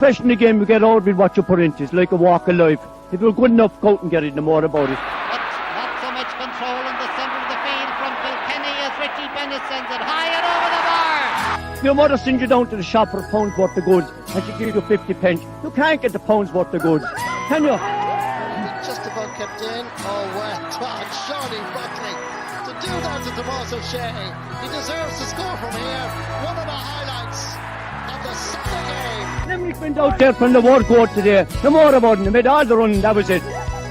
Especially in the game, you get out with what you put into it. It's like a walk of life. If you're good enough, go out and get it, no more about it. But not so much control in the centre of the field from Kilkenny as Richie Bennett sends it high and over the bar. Your mother sends you down to the shop for a pound's worth of goods and she gives you 50 pence. You can't get the pound's worth of goods, can you? Just about kept in. Oh, well done, Shawnee Buckley. To do that to Tomas O'Shea, he deserves to score from here. One of the highlights of the Sunday game. Limerick went out there from the word go today. No more about it. They made all the running, that was it.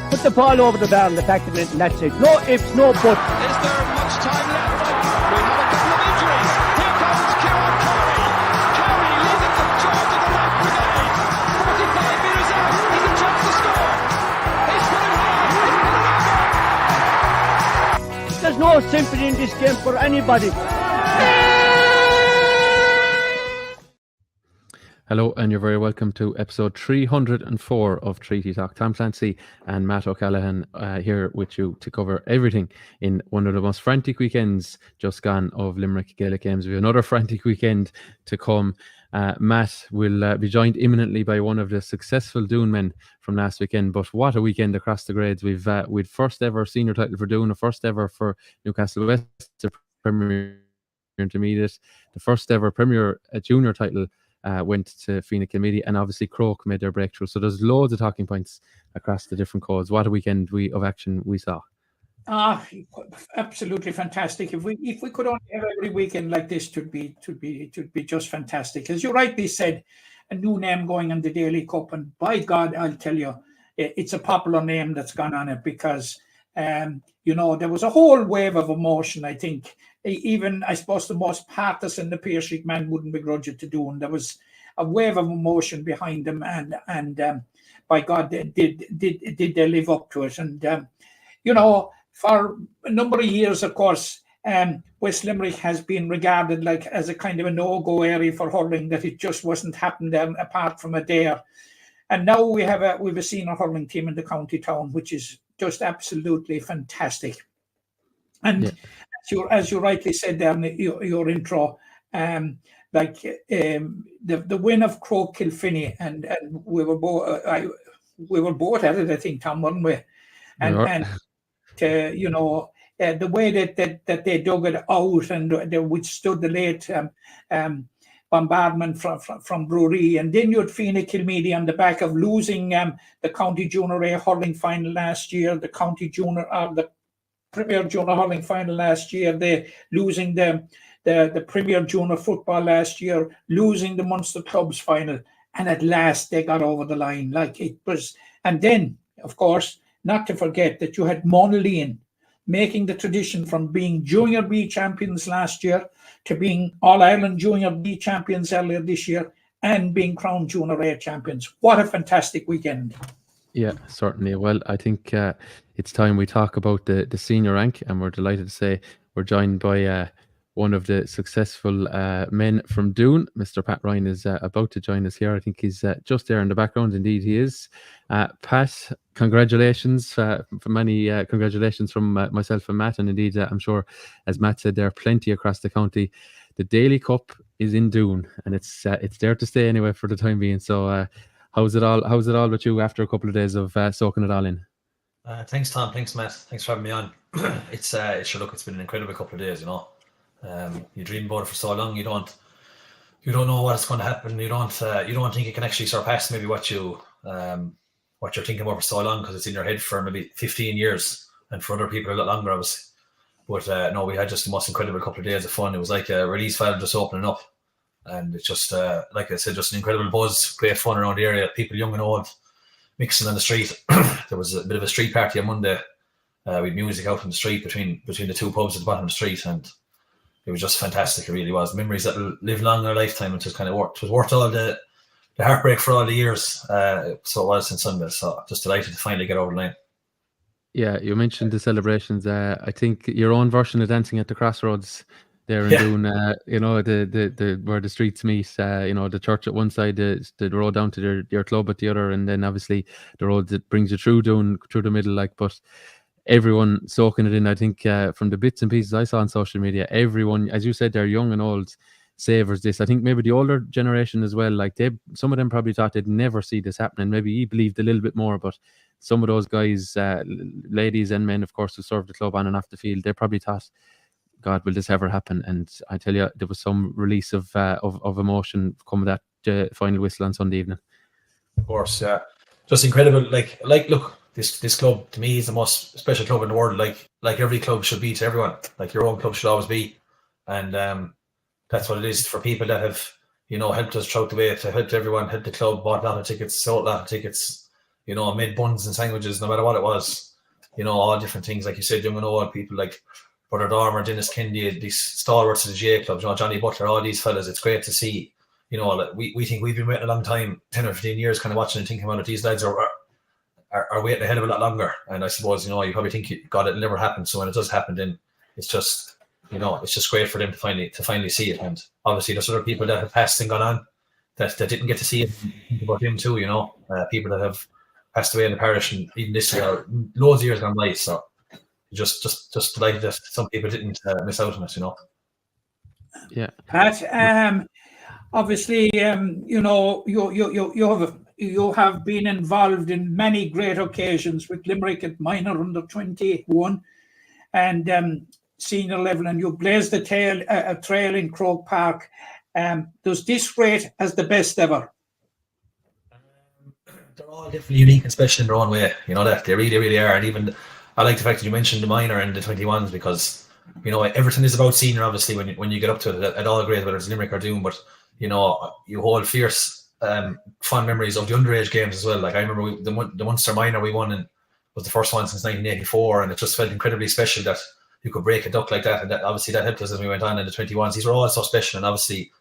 Put the ball over the bar and the back of it, and that's it. No ifs, no buts. Is there much time left? We have a couple of injuries. Here comes Kieran Curry. Curry leading the charge of the right brigade. 45 metres out. He's a chance to score. He's put it hard. There's no sympathy in this game for anybody. Hello, and you're very welcome to episode 304 of Treaty Talk. Tom Clancy and Matt O'Callaghan here with you to cover everything in one of the most frantic weekends just gone of Limerick Gaelic Games. We have another frantic weekend to come. Matt will be joined imminently by one of the successful Doon men from last weekend. But what a weekend across the grades. We've first ever senior title for Doon, the first ever for Newcastle West Premier Intermediate, the first ever Premier Junior title went to Fina Kilmeedy, and obviously Croke made their breakthrough. So there's loads of talking points across the different codes. What a weekend of action we saw. Absolutely fantastic. If we could only have every weekend like this, it would be just fantastic. As you rightly said, a new name going on the Daily Cup, and by God, I'll tell you, it's a popular name that's gone on it because there was a whole wave of emotion. I think even, I suppose, the most partisan, the Pear Street man wouldn't begrudge it to do, and there was a wave of emotion behind them, and by God, did they live up to it? And for a number of years, of course, West Limerick has been regarded like as a kind of a no-go area for hurling, that it just wasn't happening there apart from Adare. And now we have a senior hurling team in the county town, which is just absolutely fantastic. And as you rightly said there in your intro, the win of Croke Kilkenny, and we were both at it, I think, Tom, weren't we? And the way that they dug it out and they withstood the late bombardment from Brewery, and then you had Fina Kilmeedy on the back of losing the County Junior A hurling final last year, the Premier Junior hurling final last year, they losing the Premier Junior football last year, losing the Munster Clubs final, and at last they got over the line. Like it was, and then of course, not to forget that you had Monaleen making the tradition from being Junior B champions last year to being All-Ireland Junior B champions earlier this year and being crowned Junior A champions. What a fantastic weekend. Yeah, certainly. Well, I think it's time we talk about the senior rank, and we're delighted to say we're joined by one of the successful men from Doon. Mr. Pat Ryan is about to join us here. I think he's just there in the background. Indeed, he is. Pat, congratulations. Congratulations from myself and Matt. And indeed, I'm sure, as Matt said, there are plenty across the county. The Daily Cup is in Doon, and it's there to stay anyway for the time being. So how's it all with you after a couple of days of soaking it all in? Thanks, Tom. Thanks, Matt. Thanks for having me on. It's been an incredible couple of days, you dream about it for so long, you don't know what's going to happen. You don't think you can actually surpass maybe what you're thinking about for so long, because it's in your head for maybe 15 years, and for other people a lot longer, obviously. But no, we had just the most incredible couple of days of fun. It was like a release valve just opening up, and it's just like I said, just an incredible buzz, great fun around the area, people young and old mixing on the street. There was a bit of a street party on Monday. We had music out on the street between the two pubs at the bottom of the street, and it was just fantastic. It really was. Memories that will live long in our lifetime. It was worth all the heartbreak for all the years. So it was since Sunday. So just delighted to finally get over the line. Yeah, you mentioned the celebrations. I think your own version of dancing at the crossroads there in Doon. The where the streets meet. The church at one side, the road down to your club at the other, and then obviously the road that brings you through Doon, through the middle. But everyone soaking it in. I think from the bits and pieces I saw on social media, everyone, as you said, they're young and old, savours this. I think maybe the older generation as well, like some of them probably thought they'd never see this happening. Maybe he believed a little bit more, but some of those guys, ladies and men, of course, who served the club on and off the field, they probably thought, God, will this ever happen? And I tell you, there was some release of emotion come that final whistle on Sunday evening. Of course, yeah, just incredible. Like, look, this club to me is the most special club in the world. Like every club should be to everyone. Like your own club should always be, and that's what it is for people that have, helped us throughout the way, to help everyone, help the club, bought a lot of tickets, sold a lot of tickets, made buns and sandwiches, no matter what it was, all different things. Like you said, young and old people like Brother Dormer, Dennis Kendi, these stalwarts of the GA club, Johnny Butler, all these fellas. It's great to see. Like we think we've been waiting a long time, 10 or 15 years, kind of watching and thinking about it. These lads are waiting a hell of a lot longer. And I suppose, you probably think, God, it'll never happen. So when it does happen, then it's just, it's just great for them to finally see it. And obviously there's other people that have passed and gone on that didn't get to see it. Think about them too, people that have passed away in the parish, and even this year, loads of years gone by. So just delighted that some people didn't miss out on it, Yeah. Pat, obviously, you have been involved in many great occasions with Limerick at minor under 21 and senior level, and you blazed a trail in Croke Park. Does this rate as the best ever? They're all definitely unique and special in their own way. That they really, really are. And even I like the fact that you mentioned the minor and the 21s, because everything is about senior. Obviously, when you get up to it at all grades, whether it's Limerick or Doon, but you hold fierce fond memories of the underage games as well. Like I remember the Munster minor we won, and was the first one since 1984, and it just felt incredibly special that you could break a duck like that, and that obviously that helped us as we went on in the 21s. These were all so special, and obviously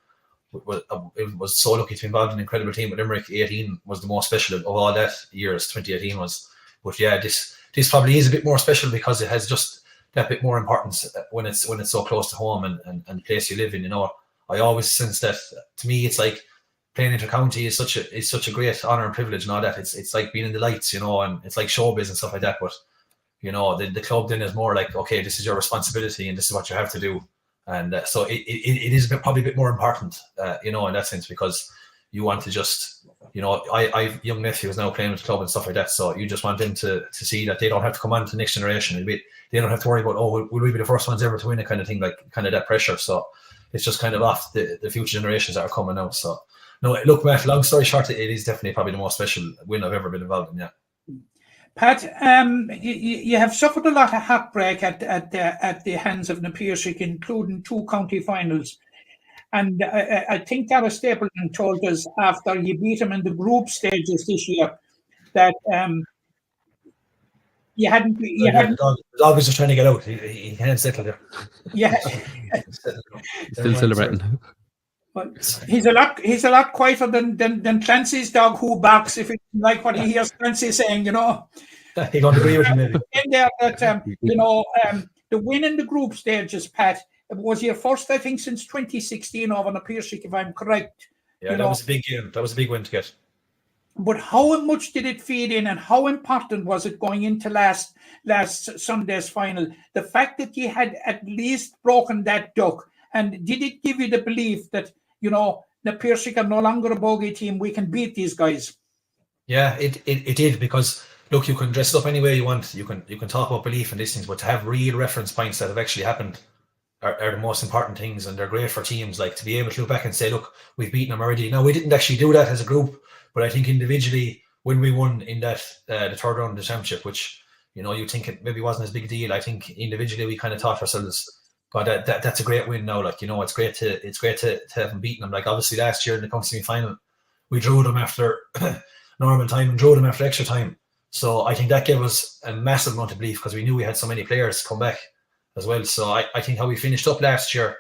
it was so lucky to be involved in an incredible team with Limerick. 18 was the most special of all that years. 2018 was, but yeah, this probably is a bit more special because it has just that bit more importance when it's so close to home and the place you live in. I always sense that, to me, it's like playing inter-county is such a great honour and privilege and all that. It's like being in the lights, and it's like showbiz and stuff like that. But the club then is more like, okay, this is your responsibility and this is what you have to do. And so it is probably a bit more important, in that sense, because you want to just, I've young nephew who's now playing with the club and stuff like that. So you just want them to see that they don't have to come on to the next generation. They don't have to worry about, will we be the first ones ever to win it, kind of thing, like kind of that pressure. So it's just kind of off the future generations that are coming now. So no, look, Matt, long story short, it is definitely probably the most special win I've ever been involved in. Yeah. Pat, you have suffered a lot of heartbreak at the hands of Na Piarsaigh, including 2 county finals. And I think Gareth Stapleton told us after you beat him in the group stages this year that you hadn't. The dog was just trying to get out. He can't settle there. Yeah. Still celebrating. But he's a lot quieter than Clancy's dog, who barks if it like what he hears Clancy saying. He don't agree with him, maybe. In there that the win in the group stages, Pat, was your first, I think, since 2016 over Na Piarsaigh, if I'm correct. Yeah, that was a big game. That was a big win to get. But how much did it feed in, and how important was it going into last Sunday's final? The fact that you had at least broken that duck, and did it give you the belief that Na Piarsaigh are no longer a bogey team? We can beat these guys. Yeah, it did, because look, you can dress it up any way you want. You can talk about belief and these things, but to have real reference points that have actually happened are the most important things, and they're great for teams. Like to be able to look back and say, look, we've beaten them already. Now, we didn't actually do that as a group, but I think individually, when we won in that the third round of the championship, which you think it maybe wasn't as big a deal, I think individually we kind of thought ourselves, God, that's a great win now. Like it's great to have them beaten them. Like obviously last year in the semi final, we drew them after normal time and drew them after extra time. So I think that gave us a massive amount of belief, because we knew we had so many players come back as well. So I think how we finished up last year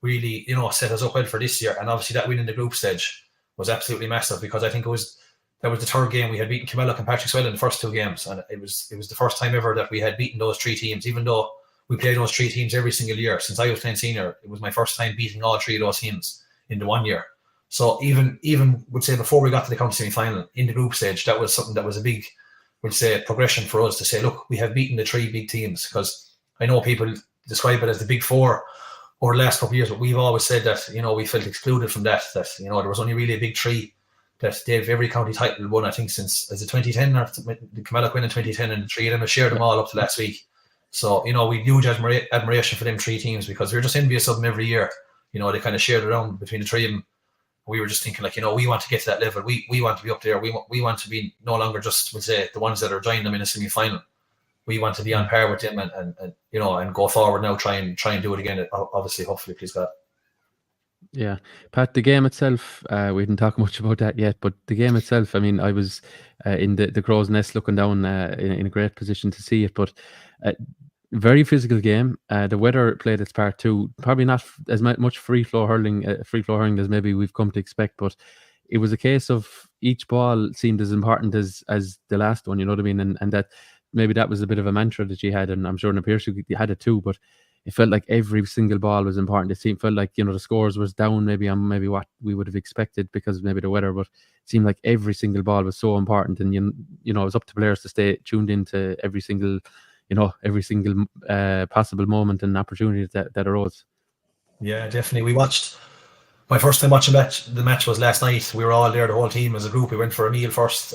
really, set us up well for this year. And obviously that win in the group stage was absolutely massive, because I think that was the third game we had beaten Kilmallock and Patrickswell in the first 2 games, and it was the first time ever that we had beaten those 3 teams, even though we played those 3 teams every single year. Since I was playing senior, it was my first time beating all 3 of those teams in the 1 year. So even would say before we got to the county semi-final, in the group stage, that was something that was a big, would say, progression for us to say, look, we have beaten the 3 big teams, because I know people describe it as the big 4 over the last couple of years, but we've always said that, you know, we felt excluded from that, you know, there was only really a big three that they've every county title won, I think, since, is it 2010 or the Camelloc win in 2010, and the three of them have shared them all up to last week. So, you know, we huge admiration for them three teams, because we were just envious of them every year. You know, they kind of shared it around between the three of them. We were just thinking, like, you know, we want to get to that level. We want to be up there. We want to be no longer just, we'll say, the ones that are joining them in a semi-final. We want to be on par with them and you know, and go forward now, try and do it again. Obviously, hopefully, please God. Yeah, Pat, the game itself, we didn't talk much about that yet, but the game itself, I mean, I was in the crow's nest looking down in a great position to see it, but very physical game. The weather played its part too. Probably not as much free flow hurling as maybe we've come to expect, but it was a case of each ball seemed as important as the last one, you know what I mean? And that maybe that was a bit of a mantra that she had, and I'm sure Napier had it too, but it felt like every single ball was important. It felt like, you know, the scores was down maybe on what we would have expected because of maybe the weather, but it seemed like every single ball was so important, and you know, it was up to players to stay tuned into every single possible moment and opportunity that arose. Yeah, definitely. We watched, my first time watching the match was last night. We were all there, the whole team as a group. We went for a meal first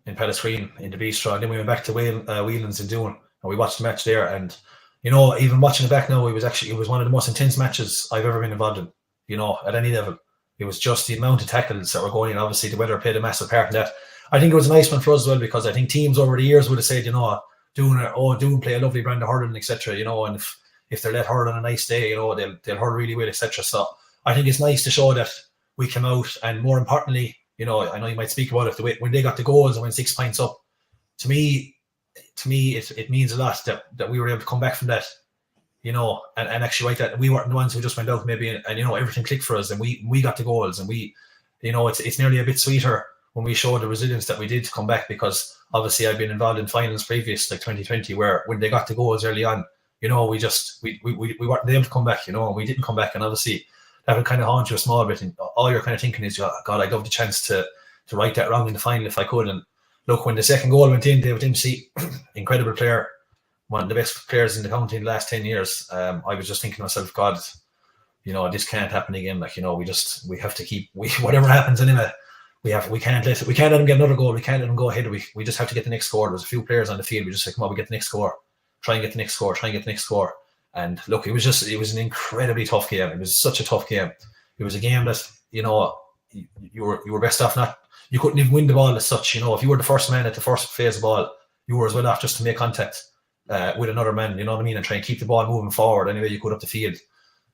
in Palace Green in the bistro, and then we went back to Whelan's in Doon, and we watched the match there. And you know, even watching it back now, it was one of the most intense matches I've ever been involved in, you know, at any level. It was just the amount of tackles that were going in. Obviously, the weather played a massive part in that. I think it was a nice one for us as well, because I think teams over the years would have said, you know, Doon play a lovely brand of hurling, etc. You know, and if they're let hurl on a nice day, you know, they'll hurl really well, etc. So I think it's nice to show that we came out, and more importantly, you know, I know you might speak about it, when they got the goals and went 6 points up, to me, it means a lot that we were able to come back from that, you know, and actually like that we weren't the ones who just went out maybe and you know, everything clicked for us, and we got the goals, and we, you know, it's nearly a bit sweeter when we showed the resilience that we did to come back, because obviously I've been involved in finals previous, like 2020, where when they got the goals early on, you know, we weren't able to come back, you know, and we didn't come back, and obviously that would kind of haunt you a small bit, and all you're kind of thinking is, God, I'd love the chance to right that wrong in the final if I could. And look, when the second goal went in, David Dempsey, incredible player, one of the best players in the county in the last 10 years. I was just thinking to myself, God, you know, this can't happen again. Like, you know, we have to keep, whatever happens anyway, we can't let him get another goal. We can't let him go ahead. We just have to get the next score. There was a few players on the field. We just said, come on, we get the next score. Try and get the next score. And look, it was an incredibly tough game. It was such a tough game. It was a game that, you know, you were best off not, you couldn't even win the ball as such. You know, if you were the first man at the first phase of the ball, you were as well off just to make contact with another man, you know what I mean, and try and keep the ball moving forward any way you could up the field,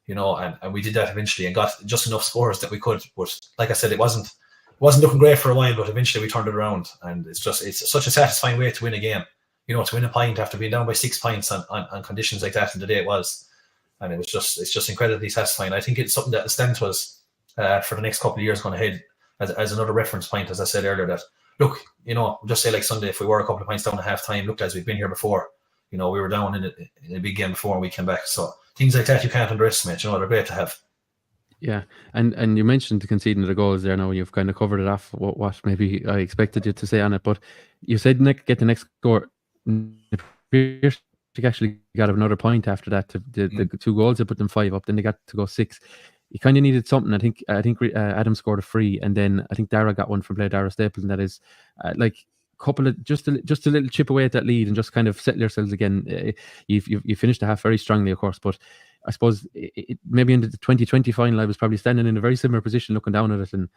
you know, and we did that eventually and got just enough scores that we could. But like I said, it wasn't looking great for a while, but eventually we turned it around, and it's such a satisfying way to win a game, you know, to win a point after being down by 6 points on conditions like that in the day it was. And it's just incredibly satisfying. I think it's something that will stand to us for the next couple of years going ahead as another reference point, as I said earlier, that look, you know, just say like Sunday, if we were a couple of points down at half time, look, as we've been here before, you know, we were down in a big game before and we came back. So things like that you can't underestimate, you know, they're great to have. Yeah, and you mentioned the conceding of the goals there. Now you've kind of covered it off what maybe I expected you to say on it, but you said get the next score. They actually got another point after that. The 2 goals, they put them 5 up. Then they got to go 6. You kind of needed something. I think Adam scored a free, and then I think Dara got one from Dara Staples, and that is like couple of just a little chip away at that lead and just kind of settle yourselves again. You finished the half very strongly, of course, but I suppose maybe in the 2020 final, I was probably standing in a very similar position looking down at it, and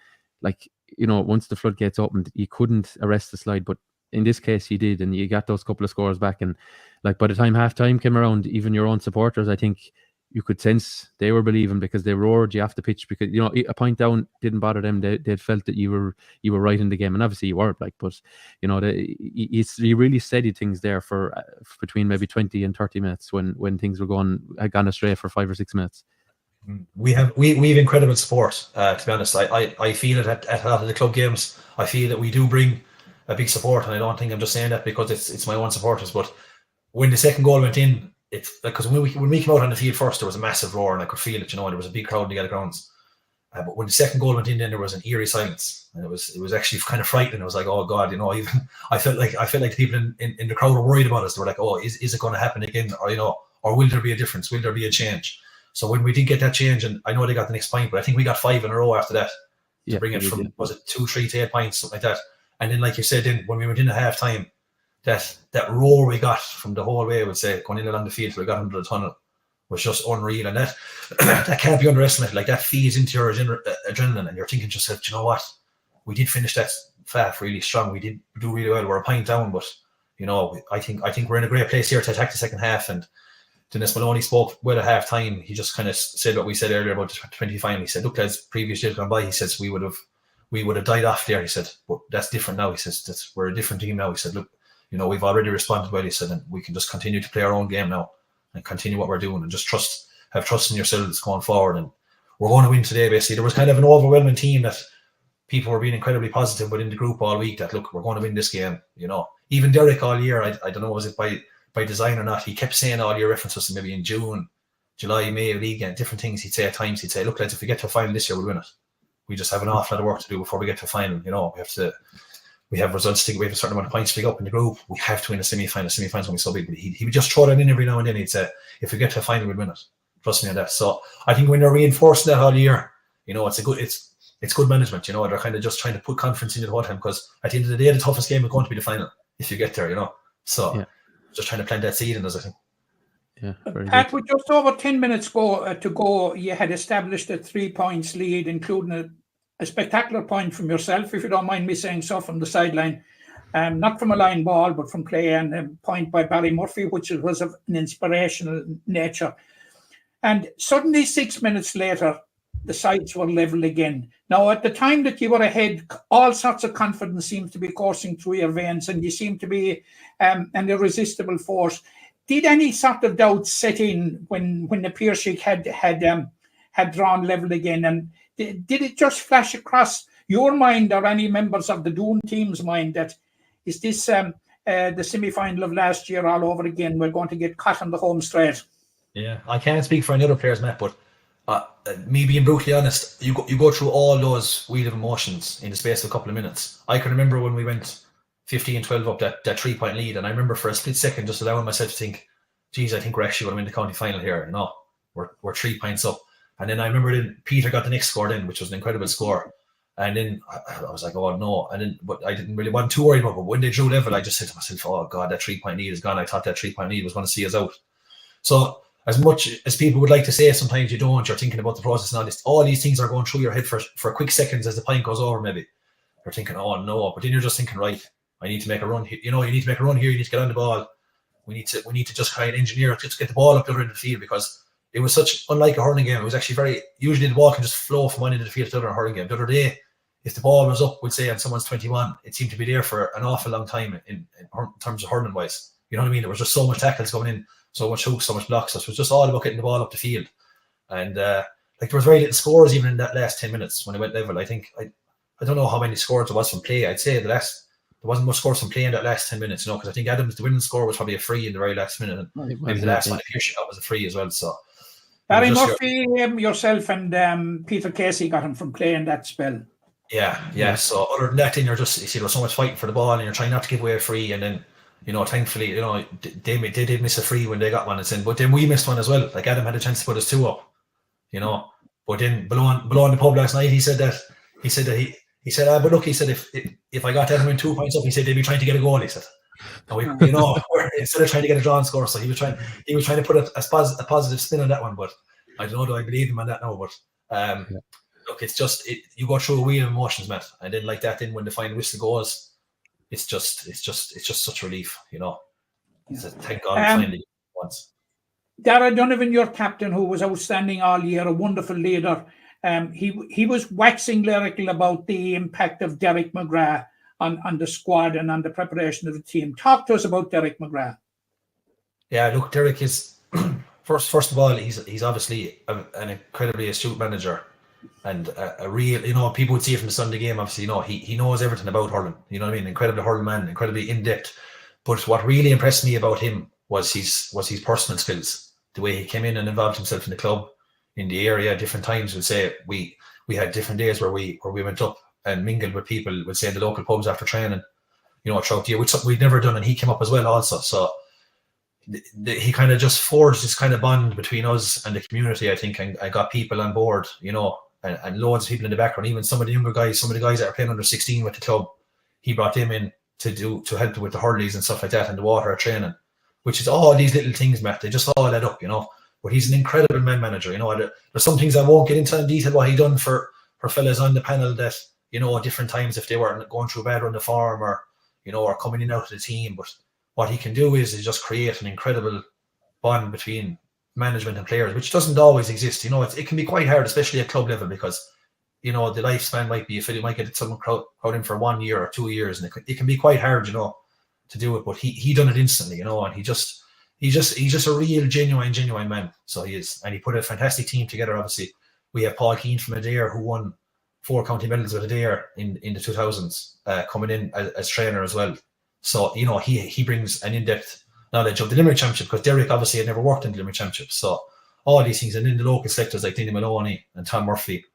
like, you know, once the floodgates opened, you couldn't arrest the slide, but in this case you did, and you got those couple of scores back. And like, by the time half time came around, even your own supporters, I think you could sense they were believing, because they roared you off the pitch, because, you know, a point down didn't bother them. They felt that you were right in the game, and obviously you were, like, but you know, you really steadied things there for between maybe 20 and 30 minutes when things were had gone astray for 5 or 6 minutes. We have incredible support. To be honest, I feel it at a lot of the club games. I feel that we do bring a big support, and I don't think I'm just saying that because it's my own supporters. But when the second goal went in, it's because when we came out on the field first, there was a massive roar, and I could feel it. You know, and there was a big crowd in the Gaelic grounds. But when the second goal went in, then there was an eerie silence, and it was actually kind of frightening. It was like, oh God, you know, even I felt like the people in the crowd were worried about us. They were like, oh, is it going to happen again, or, you know, or will there be a difference? Will there be a change? So when we did get that change, and I know they got the next point, but I think we got 5 in a row after that to Yeah, bring it we from, did. was it 2-3 to 8 points, something like that. And then, like you said, then when we went into half time, that roar we got from the whole way, I would say, going in along the field till we got under the tunnel was just unreal. And that that can't be underestimated. Like, that feeds into your adrenaline, and you're thinking to yourself, do you know what? We did finish that FAF really strong. We did do really well. We're a point down, but you know, I think we're in a great place here to attack the second half. And Dennis Maloney spoke well at half time. He just kind of said what we said earlier about the 25. He said, look, as previous years gone by, he says we would have died off there. He said, but that's different now. He says we're a different team now. He said, look, you know, we've already responded well. He said, and we can just continue to play our own game now and continue what we're doing, and just have trust in yourselves going forward. And we're going to win today. Basically, there was kind of an overwhelming team that people were being incredibly positive within the group all week that, look, we're going to win this game. You know, even Derek all year, I don't know, was it by design or not, he kept saying all year references to maybe in June, July, May league and different things. He'd say at times, he'd say, look, lads, if we get to a final this year, we'll win it. We just have an awful lot of work to do before we get to a final. You know, we have results to, we have a certain amount of points to pick up in the group. We have to win a semi-final. Semi-finals going to be so big. But he would just throw that in every now and then. He'd say, if we get to a final, we'll win it. Trust me on that. So I think when they're reinforcing that all year, you know, it's good management. You know, they're kind of just trying to put confidence into the whole time, because at the end of the day, the toughest game is going to be the final if you get there. You know, so just trying to plant that seed in us, I think. Yeah, Pat, with just over 10 minutes to go, you had established a 3 points lead, including a spectacular point from yourself, if you don't mind me saying so, from the sideline. Not from a line ball, but from play, and a point by Barry Murphy, which was of an inspirational nature. And suddenly, 6 minutes later, the sides were level again. Now, at the time that you were ahead, all sorts of confidence seems to be coursing through your veins, and you seem to be an irresistible force. Did any sort of doubt set in when the Piershick had drawn level again? And did it just flash across your mind or any members of the Doon team's mind that is this the semi-final of last year all over again? We're going to get caught on the home straight. Yeah, I can't speak for any other players, Matt, but me being brutally honest, you go through all those wheel of emotions in the space of a couple of minutes. I can remember when we went 15-12 up that 3 point lead, and I remember for a split second just allowing myself to think, geez, I think we're actually going to win the county final here. You know, we're 3 points up. And then I remember then Peter got the next score then, which was an incredible score. And then I was like, oh no. And then, but I didn't really want too worried about it. But when they drew level, I just said to myself, oh God, that 3 point lead is gone. I thought that 3 point lead was going to see us out. So as much as people would like to say, sometimes you don't, you're thinking about the process and all this. All these things are going through your head for quick seconds as the point goes over, maybe. You're thinking, oh no. But then you're just thinking, right, I need to make a run here. You know, you need to make a run here. You need to get on the ball. We need to just try and engineer, just get the ball up the other end of the field, because it was such, unlike a hurling game, it was actually usually the ball can just flow from one end of the field to the other in a hurling game. The other day, if the ball was up, we'd say, on someone's 21, it seemed to be there for an awful long time in terms of hurling wise. You know what I mean? There was just so much tackles going in, so much hooks, so much blocks. So it was just all about getting the ball up the field. And like, there was very little scores even in that last 10 minutes when it went level. I think, I don't know how many scores there was from play. I'd say there wasn't much scores from play in that last 10 minutes, you know, because I think Adams, the winning score was probably a free in the very last minute. And maybe the last one, if you got was a free as well. So Barry Murphy, yourself and Peter Casey got him from play in that spell. Yeah. So other than that, then you're just, you see, there's so much fighting for the ball and you're trying not to give away a free. And then, you know, thankfully, you know, they did miss a free when they got one. But then we missed one as well. Like, Adam had a chance to put us 2 up, you know. But then below in the pub last night, he said, but look, he said, if I got Adam in 2 points up, he said they'd be trying to get a goal. He said, you know, instead of trying to get a drawn score, so he was trying to put a positive spin on that one. But I don't know, do I believe him on that now? But look, it's just you go through a wheel of emotions, Matt, and then like that, then when the final whistle goes, it's just such a relief, you know. So thank God finally once. Dara Donovan, your captain, who was outstanding all year, a wonderful leader. He was waxing lyrical about the impact of Derek McGrath on the squad and on the preparation of the team. Talk to us about Derek McGrath. Yeah, look, Derek is first of all, he's obviously an incredibly astute manager, and a real, you know, people would see it from the Sunday game. Obviously, you know, he knows everything about hurling. You know what I mean? Incredible hurling man, incredibly in depth. But what really impressed me about him was his personal skills, the way he came in and involved himself in the club, in the area at different times. We'd say we had different days where we went up and mingled with people, we'd say in the local pubs after training, you know, throughout the year, which something we'd never done, and he came up as well also. So he kind of just forged this kind of bond between us and the community, I think, and I got people on board, you know, and loads of people in the background, even some of the younger guys, some of the guys that are playing under 16 with the club, he brought them in to help with the hurleys and stuff like that and the water training, which is all these little things, Matt. They just all add up, you know. But he's an incredible man manager, you know. There's some things I won't get into in detail what he done for fellas on the panel that, you know, at different times if they were going through a bad run of form or, you know, or coming in and out of the team. But what he can do is just create an incredible bond between management and players, which doesn't always exist. You know, it can be quite hard, especially at club level, because, you know, the lifespan might be, if you might get someone crowd in for 1 year or 2 years, and it can be quite hard, you know, to do it. But he done it instantly, you know, and he's just a real genuine man. So he is, and he put a fantastic team together. Obviously, we have Paul Keane from Adare, who won 4 county medals with Adare in the 2000s, coming in as trainer as well. So, you know, he brings an in-depth knowledge of the Limerick Championship, because Derek obviously had never worked in the Limerick Championship. So all these things, and then the local selectors like Dinny Maloney and Tom Murphy,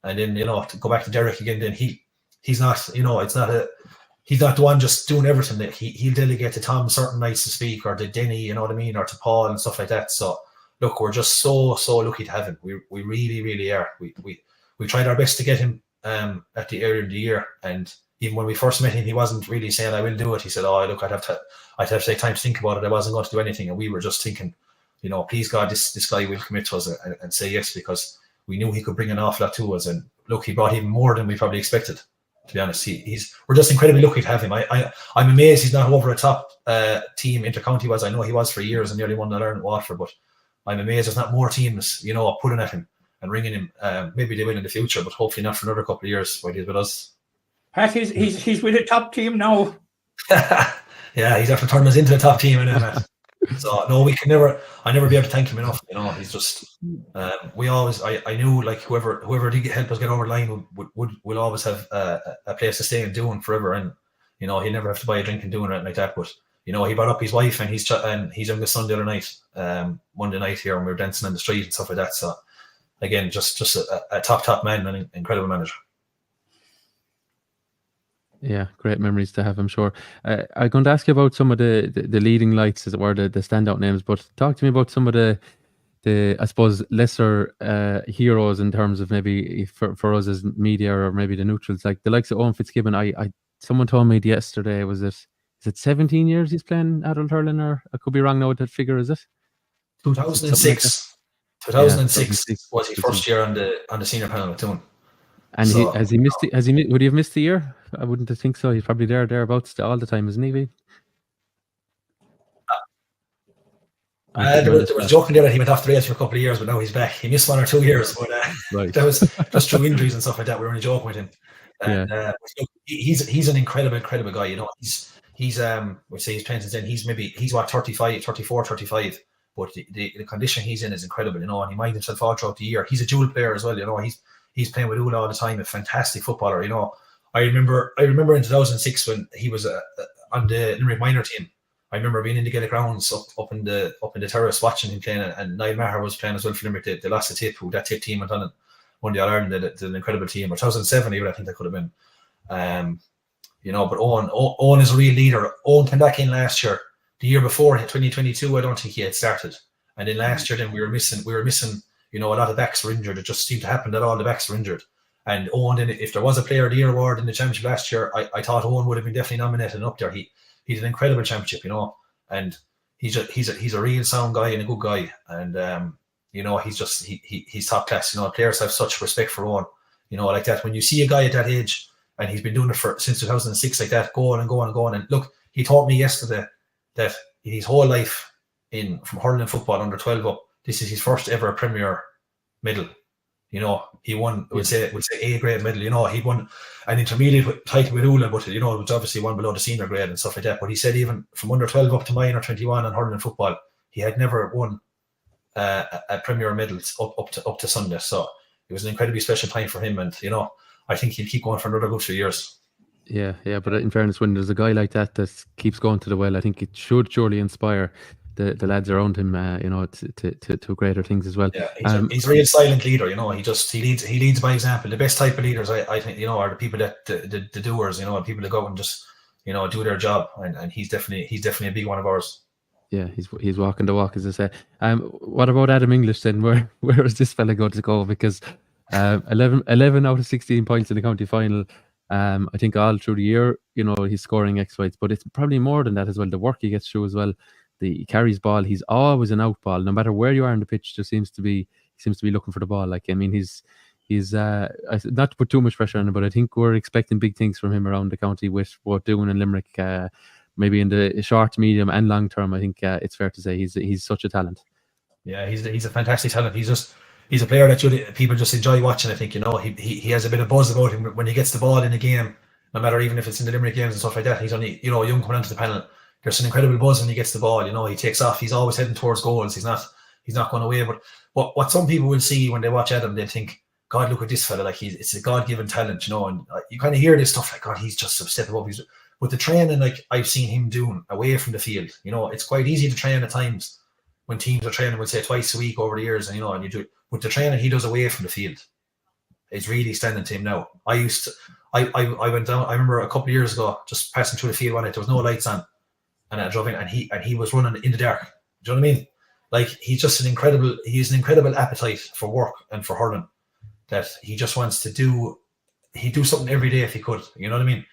and then, you know, to go back to Derek again, then he's not, you know, he's not the one just doing everything. That he'll delegate to Tom certain nights to speak, or to Denny, you know what I mean, or to Paul and stuff like that. So look, we're just so lucky to have him. We really are. We tried our best to get him at the earlier in the year, and even when we first met him, he wasn't really saying I will do it. He said, "Oh, look, I'd have to take time to think about it. I wasn't going to do anything." And we were just thinking, you know, please God, this guy will commit to us and say yes, because we knew he could bring an awful lot to us. And look, he brought even more than we probably expected. To be honest, we're just incredibly lucky to have him. I'm amazed he's not over a top team. Intercounty was. I know he was for years and nearly won the Ireland Waterford, but I'm amazed there's not more teams, you know, pulling at him and ringing him. Maybe they will in the future, but hopefully not for another couple of years while he's with us. Pat, he's with a top team now. Yeah, he's after turning us into a top team in it. So no, I never be able to thank him enough. You know, he's just I knew, like, whoever did help us get over the line will always have a place to stay in Doon forever, and, you know, he'll never have to buy a drink and doing it like that. But, you know, he brought up his wife and his youngest son the other night, Monday night here, and we were dancing in the street and stuff like that. So again, just a top man and an incredible manager. Yeah, great memories to have, I'm sure. I'm going to ask you about some of the leading lights, as it were, the standout names, but talk to me about some of the I suppose, lesser heroes in terms of maybe for us as media, or maybe the neutrals, like the likes of Owen Fitzgibbon. Someone told me yesterday, is it 17 years he's playing adult hurling, or I could be wrong now with that figure, is it? 2006. 2006 was his first year on the senior panel with Doon. And so, would he have missed the year? I wouldn't think so. He's probably thereabouts all the time, isn't he? There was joking there that he went off the rails for a couple of years, but now he's back. He missed 1 or 2 years, but right. That was just through injuries and stuff like that. We were only joking with him. And he's an incredible guy. You know, he's we say he's playing since then. He's what, 34, 35. But the condition he's in is incredible, you know, and he minds himself all throughout the year. He's a dual player as well, you know. He's playing with Ula all the time, a fantastic footballer, you know. I remember in 2006 when he was on the Limerick minor team. I remember being in the Gaelic grounds up in the terrace watching him playing, and Niall Maher was playing as well for Limerick. They lost the tip, that tip team went on and won the All-Ireland. They're an incredible team. Or 2007 even, I think that could have been. You know, but Owen is a real leader. Owen came back in last year. The year before, 2022, I don't think he had started. And then last year, then we were missing, you know, a lot of backs were injured. It just seemed to happen that all the backs were injured. And Owen, then, if there was a Player of the Year award in the championship last year, I thought Owen would have been definitely nominated and up there. He's an incredible championship, you know, and he's a real sound guy and a good guy. And you know, he's top class. You know, players have such respect for Owen. You know, like that. When you see a guy at that age, and he's been doing it since 2006, like that, going. And look, he taught me yesterday that his whole life from hurling football under 12 up, this is his first ever Premier medal. You know, he won, we'll say A grade medal. You know, he won an intermediate title with Ula, but, you know, it was obviously one below the senior grade and stuff like that. But he said even from under 12 up to minor 21 on hurling football, he had never won a Premier medal up to Sunday. So it was an incredibly special time for him, and, you know, I think he'll keep going for another good few years. Yeah. But in fairness, when there's a guy like that keeps going to the well, I think it should surely inspire the lads around him, you know, to greater things as well. Yeah, he's a real silent leader, you know. He leads by example. The best type of leaders, I think, you know, are the people that the doers, you know, people that go and just, you know, do their job. And he's definitely a big one of ours. Yeah, he's walking the walk, as I say. What about Adam English then? Where is this fella going to go? Because 11 out of 16 points in the county final. I think all through the year, he's scoring exploits, but it's probably more than that as well. The work he gets through as well. He carries ball. He's always an out ball, no matter where you are on the pitch. Just seems to be looking for the ball. Like, I mean, he's not to put too much pressure on him, but I think we're expecting big things from him around the county with both Doon and Limerick. Maybe in the short, medium, and long term, I think it's fair to say he's such a talent. Yeah, he's a fantastic talent. He's a player that people just enjoy watching. I think he has a bit of buzz about him when he gets the ball in a game. No matter even if it's in the Limerick games and stuff like that, he's only young coming onto the panel. There's an incredible buzz when he gets the ball. He takes off. He's always heading towards goals. He's not going away. But what some people will see when they watch Adam, they think, God, look at this fella. Like it's a God-given talent, and you kind of hear this stuff like, God, he's just a step above. With the training, like I've seen him doing away from the field, it's quite easy to train at times when teams are training, we'll say twice a week over the years, and you do it. With the training he does away from the field, it's really standing to him now. I went down. I remember a couple of years ago, just passing through the field one night. There was no lights on, and I drove in, and he was running in the dark. Do you know what I mean? Like he's an incredible appetite for work and for hurling, that he just wants to do. He'd do something every day if he could. You know what I mean?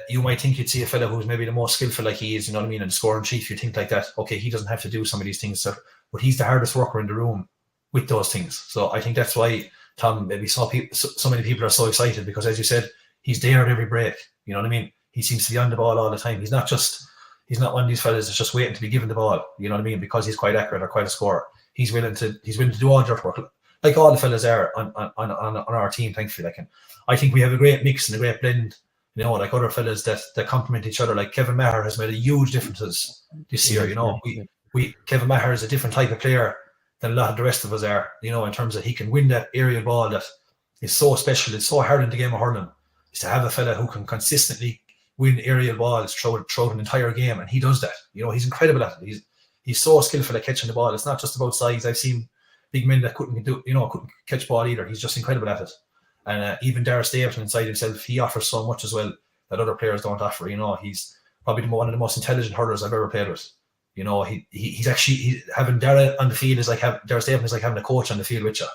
You might think you'd see a fella who's maybe the most skillful like he is, you know what I mean, and scoring chief, you think like that, okay, he doesn't have to do some of these things, but he's the hardest worker in the room with those things. So I think that's why Tom maybe so many people are so excited, because as you said, he's there at every break, you know what I mean? He seems to be on the ball all the time. He's not one of these fellas that's just waiting to be given the ball, you know what I mean, because he's quite accurate or quite a scorer. He's willing to do all the dirt work, like all the fellas are on our team, thankfully. And I think we have a great mix and a great blend, like other fellas that complement each other. Like Kevin Maher has made a huge differences this year. Kevin Maher is a different type of player than a lot of the rest of us are. In terms of he can win that aerial ball that is so special. It's so hard in the game of hurling, is to have a fella who can consistently win aerial balls throughout an entire game, and he does that. He's incredible at it. He's so skillful at catching the ball. It's not just about size. I've seen big men that couldn't catch ball either. He's just incredible at it. And even Adare Stapleton inside himself, he offers so much as well that other players don't offer. He's probably one of the most intelligent hurlers I've ever played with. He's actually having Adare on the field is like Adare Stapleton is like having a coach on the field with you.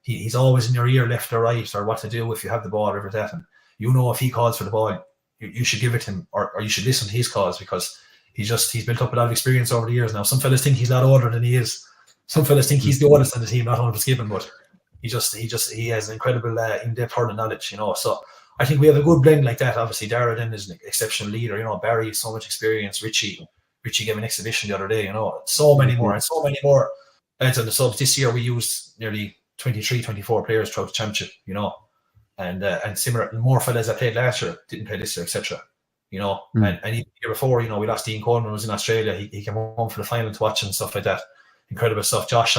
He's always in your ear, left or right, or what to do if you have the ball or everything that. And if he calls for the ball, you should give it to him, or you should listen to his calls, because he's built up a lot of experience over the years now. Some fellas think he's a lot older than he is. Some fellas think he's the oldest on the team, not 100 skipping, but he has an incredible in-depth hurling knowledge, So I think we have a good blend like that. Obviously, Dara then is an exceptional leader. Barry has so much experience. Richie gave an exhibition the other day. So many more lads on the subs. This year we used nearly 23, 24 players throughout the championship. And similar, more fellas that played last year didn't play this year, etc. And even the year before, we lost Ian Coleman, was in Australia. He came home for the final to watch and stuff like that. Incredible stuff. Josh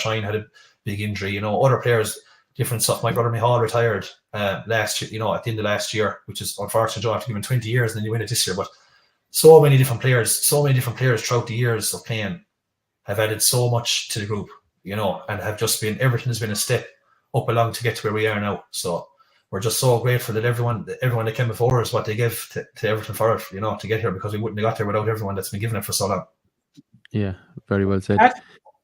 Ryan had a big injury. Other players, different stuff. My brother Mihal retired last year, at the end of last year, which is unfortunate. After giving 20 years and then you win it this year. But so many different players throughout the years of playing have added so much to the group, and have just been, everything has been a step up along to get to where we are now. So we're just so grateful that everyone that came before us, what they gave to everything for it, to get here, because we wouldn't have got there without everyone that's been giving it for so long. Yeah, very well said.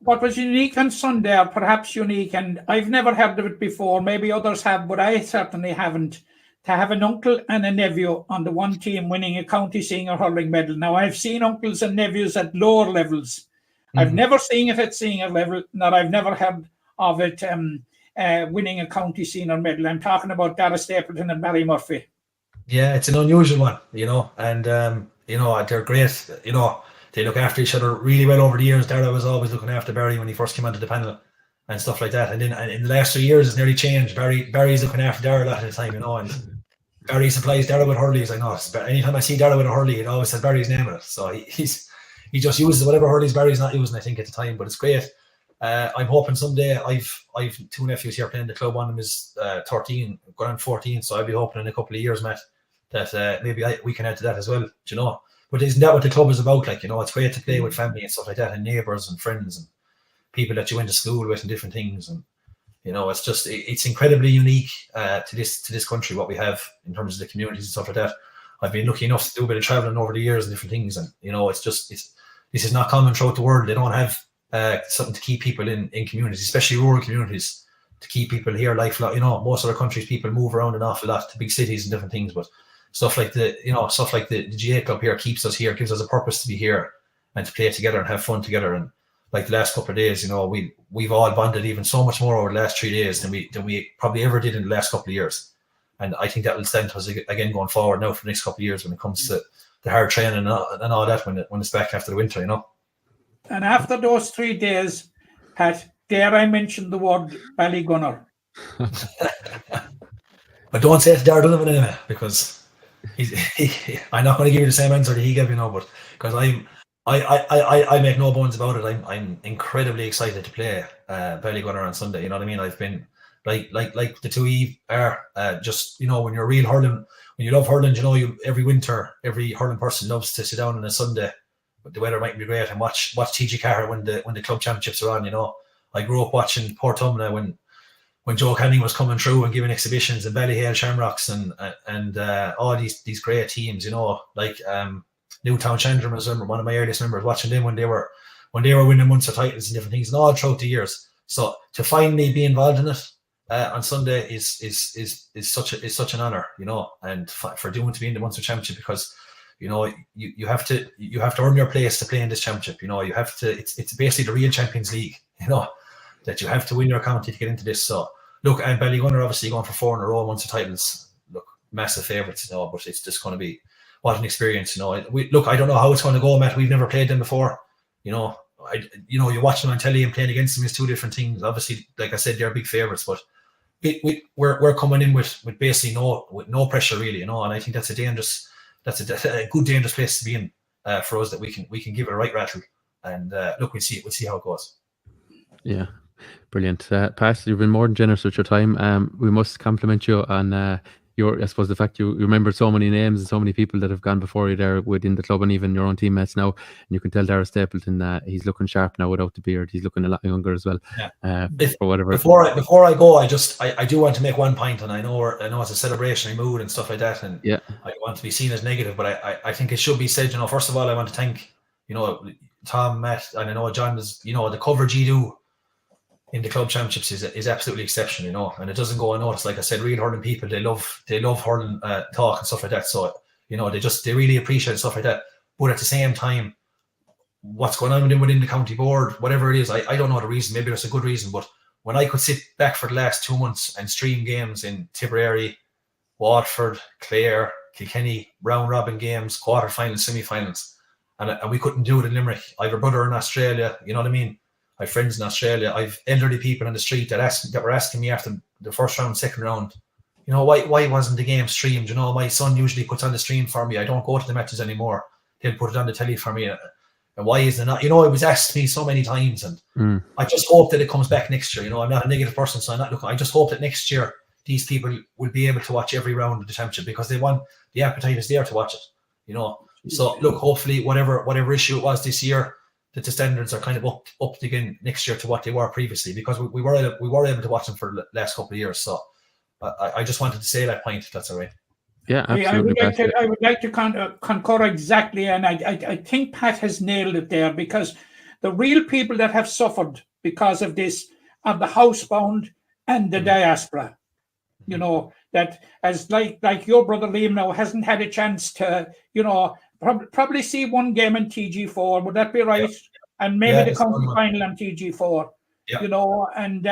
What was unique on Sunday, or perhaps unique, and I've never heard of it before, maybe others have, but I certainly haven't, to have an uncle and a nephew on the one team winning a county senior hurling medal. Now, I've seen uncles and nephews at lower levels. I've never seen it at senior level, nor I've never heard of it winning a county senior medal. I'm talking about Adare Stapleton and Barry Murphy. Yeah, it's an unusual one, and they're great, They look after each other really well over the years. Dara was always looking after Barry when he first came onto the panel and stuff like that. And then in the last 3 years, it's nearly changed. Barry's looking after Dara a lot of the time, and Barry supplies Dara with hurleys. I know. Anytime I see Dara with a hurley, it always has Barry's name in it. So he just uses whatever hurleys Barry's not using, I think, at the time. But it's great. I'm hoping someday, I've two nephews here playing the club. One of them is 13, going on 14. So I'll be hoping in a couple of years, Matt, that maybe we can add to that as well. But isn't that what the club is about? It's great to play with family and stuff like that, and neighbours and friends and people that you went to school with and different things. And it's incredibly unique to this country, what we have in terms of the communities and stuff like that. I've been lucky enough to do a bit of traveling over the years and different things, and this is not common throughout the world. They don't have something to keep people in communities, especially rural communities, to keep people here lifelong. Most other countries, people move around an awful lot to big cities and different things, but stuff like the GA club here keeps us here, gives us a purpose to be here and to play together and have fun together. And like the last couple of days, we've all bonded even so much more over the last 3 days than we probably ever did in the last couple of years. And I think that will stand to us again going forward now for the next couple of years when it comes to the hard training and all that when it's back after the winter, And after those 3 days, Pat, dare I mention the word Ballygunner? But don't say it to Darrell Donovan anyway, because I'm not going to give you the same answer that he gave me now, but because I make no bones about it. I'm incredibly excited to play Ballygunner on Sunday. You know what I mean? I've been like the two Eve are just when you're real hurling, when you love hurling, every winter every hurling person loves to sit down on a Sunday, but the weather might be great, and watch TG Carr when the club championships are on. I grew up watching Port Tumna when Joe Canning was coming through and giving exhibitions, and Ballyhale Shamrocks and all these great teams, like Newtown Chandler was one of my earliest members, watching them when they were winning Munster titles and different things, and all throughout the years. So to finally be involved in it on Sunday is such an honour, and for Doon to be in the Munster Championship, because you have to earn your place to play in this championship. You have to. It's basically the real Champions League. That you have to win your county to get into this. So look, and Ballygunner obviously going for 4 in a row Munster titles. Look, massive favourites, but it's just going to be what an experience. I don't know how it's going to go, Matt. We've never played them before. You watch them on telly and playing against them is two different things. Obviously, like I said, they're big favourites, but we're coming in with basically no pressure really, and I think that's a good dangerous place to be in for us, that we can give it a right rattle, and look, we'll see how it goes. Yeah, brilliant. Pat, you've been more than generous with your time. We must compliment you on I suppose the fact you remember so many names and so many people that have gone before you there within the club, and even your own teammates now. And you can tell Darragh Stapleton, he's looking sharp now without the beard. He's looking a lot younger as well. Yeah. For whatever. Before I go, I do want to make one point, and I know it's a celebratory mood and stuff like that, and I want to be seen as negative, but I think it should be said. First of all, I want to thank Tom, Matt, and I know John is the coverage you do in the club championships is absolutely exceptional, and it doesn't go unnoticed. Like I said, real hurling people, they love hurling talk and stuff like that. So they really appreciate stuff like that. But at the same time, what's going on within the county board, whatever it is, I don't know the reason. Maybe there's a good reason, but when I could sit back for the last 2 months and stream games in Tipperary, Waterford, Clare, Kilkenny, round robin games, quarterfinals, semi-finals, and we couldn't do it in Limerick. I have a brother in Australia, you know what I mean? I have friends in Australia. I've elderly people on the street that were asking me after the first round, second round, why wasn't the game streamed? My son usually puts on the stream for me. I don't go to the matches anymore. He'll put it on the telly for me. And why is it not? It was asked me so many times, and I just hope that it comes back next year. I'm not a negative person, so I'm not looking. I just hope that next year these people will be able to watch every round of the championship, because the appetite is there to watch it. So look, hopefully whatever issue it was this year, that the standards are kind of up again next year to what they were previously, because we were able to watch them for the last couple of years. So I just wanted to say that point, if that's all right. Yeah, absolutely. I would like to concur exactly, and I think Pat has nailed it there, because the real people that have suffered because of this are the housebound and the diaspora. That as like your brother Liam now hasn't had a chance to probably see one game in TG4. Would that be right? Yeah. And maybe the county final on TG4. Yeah. And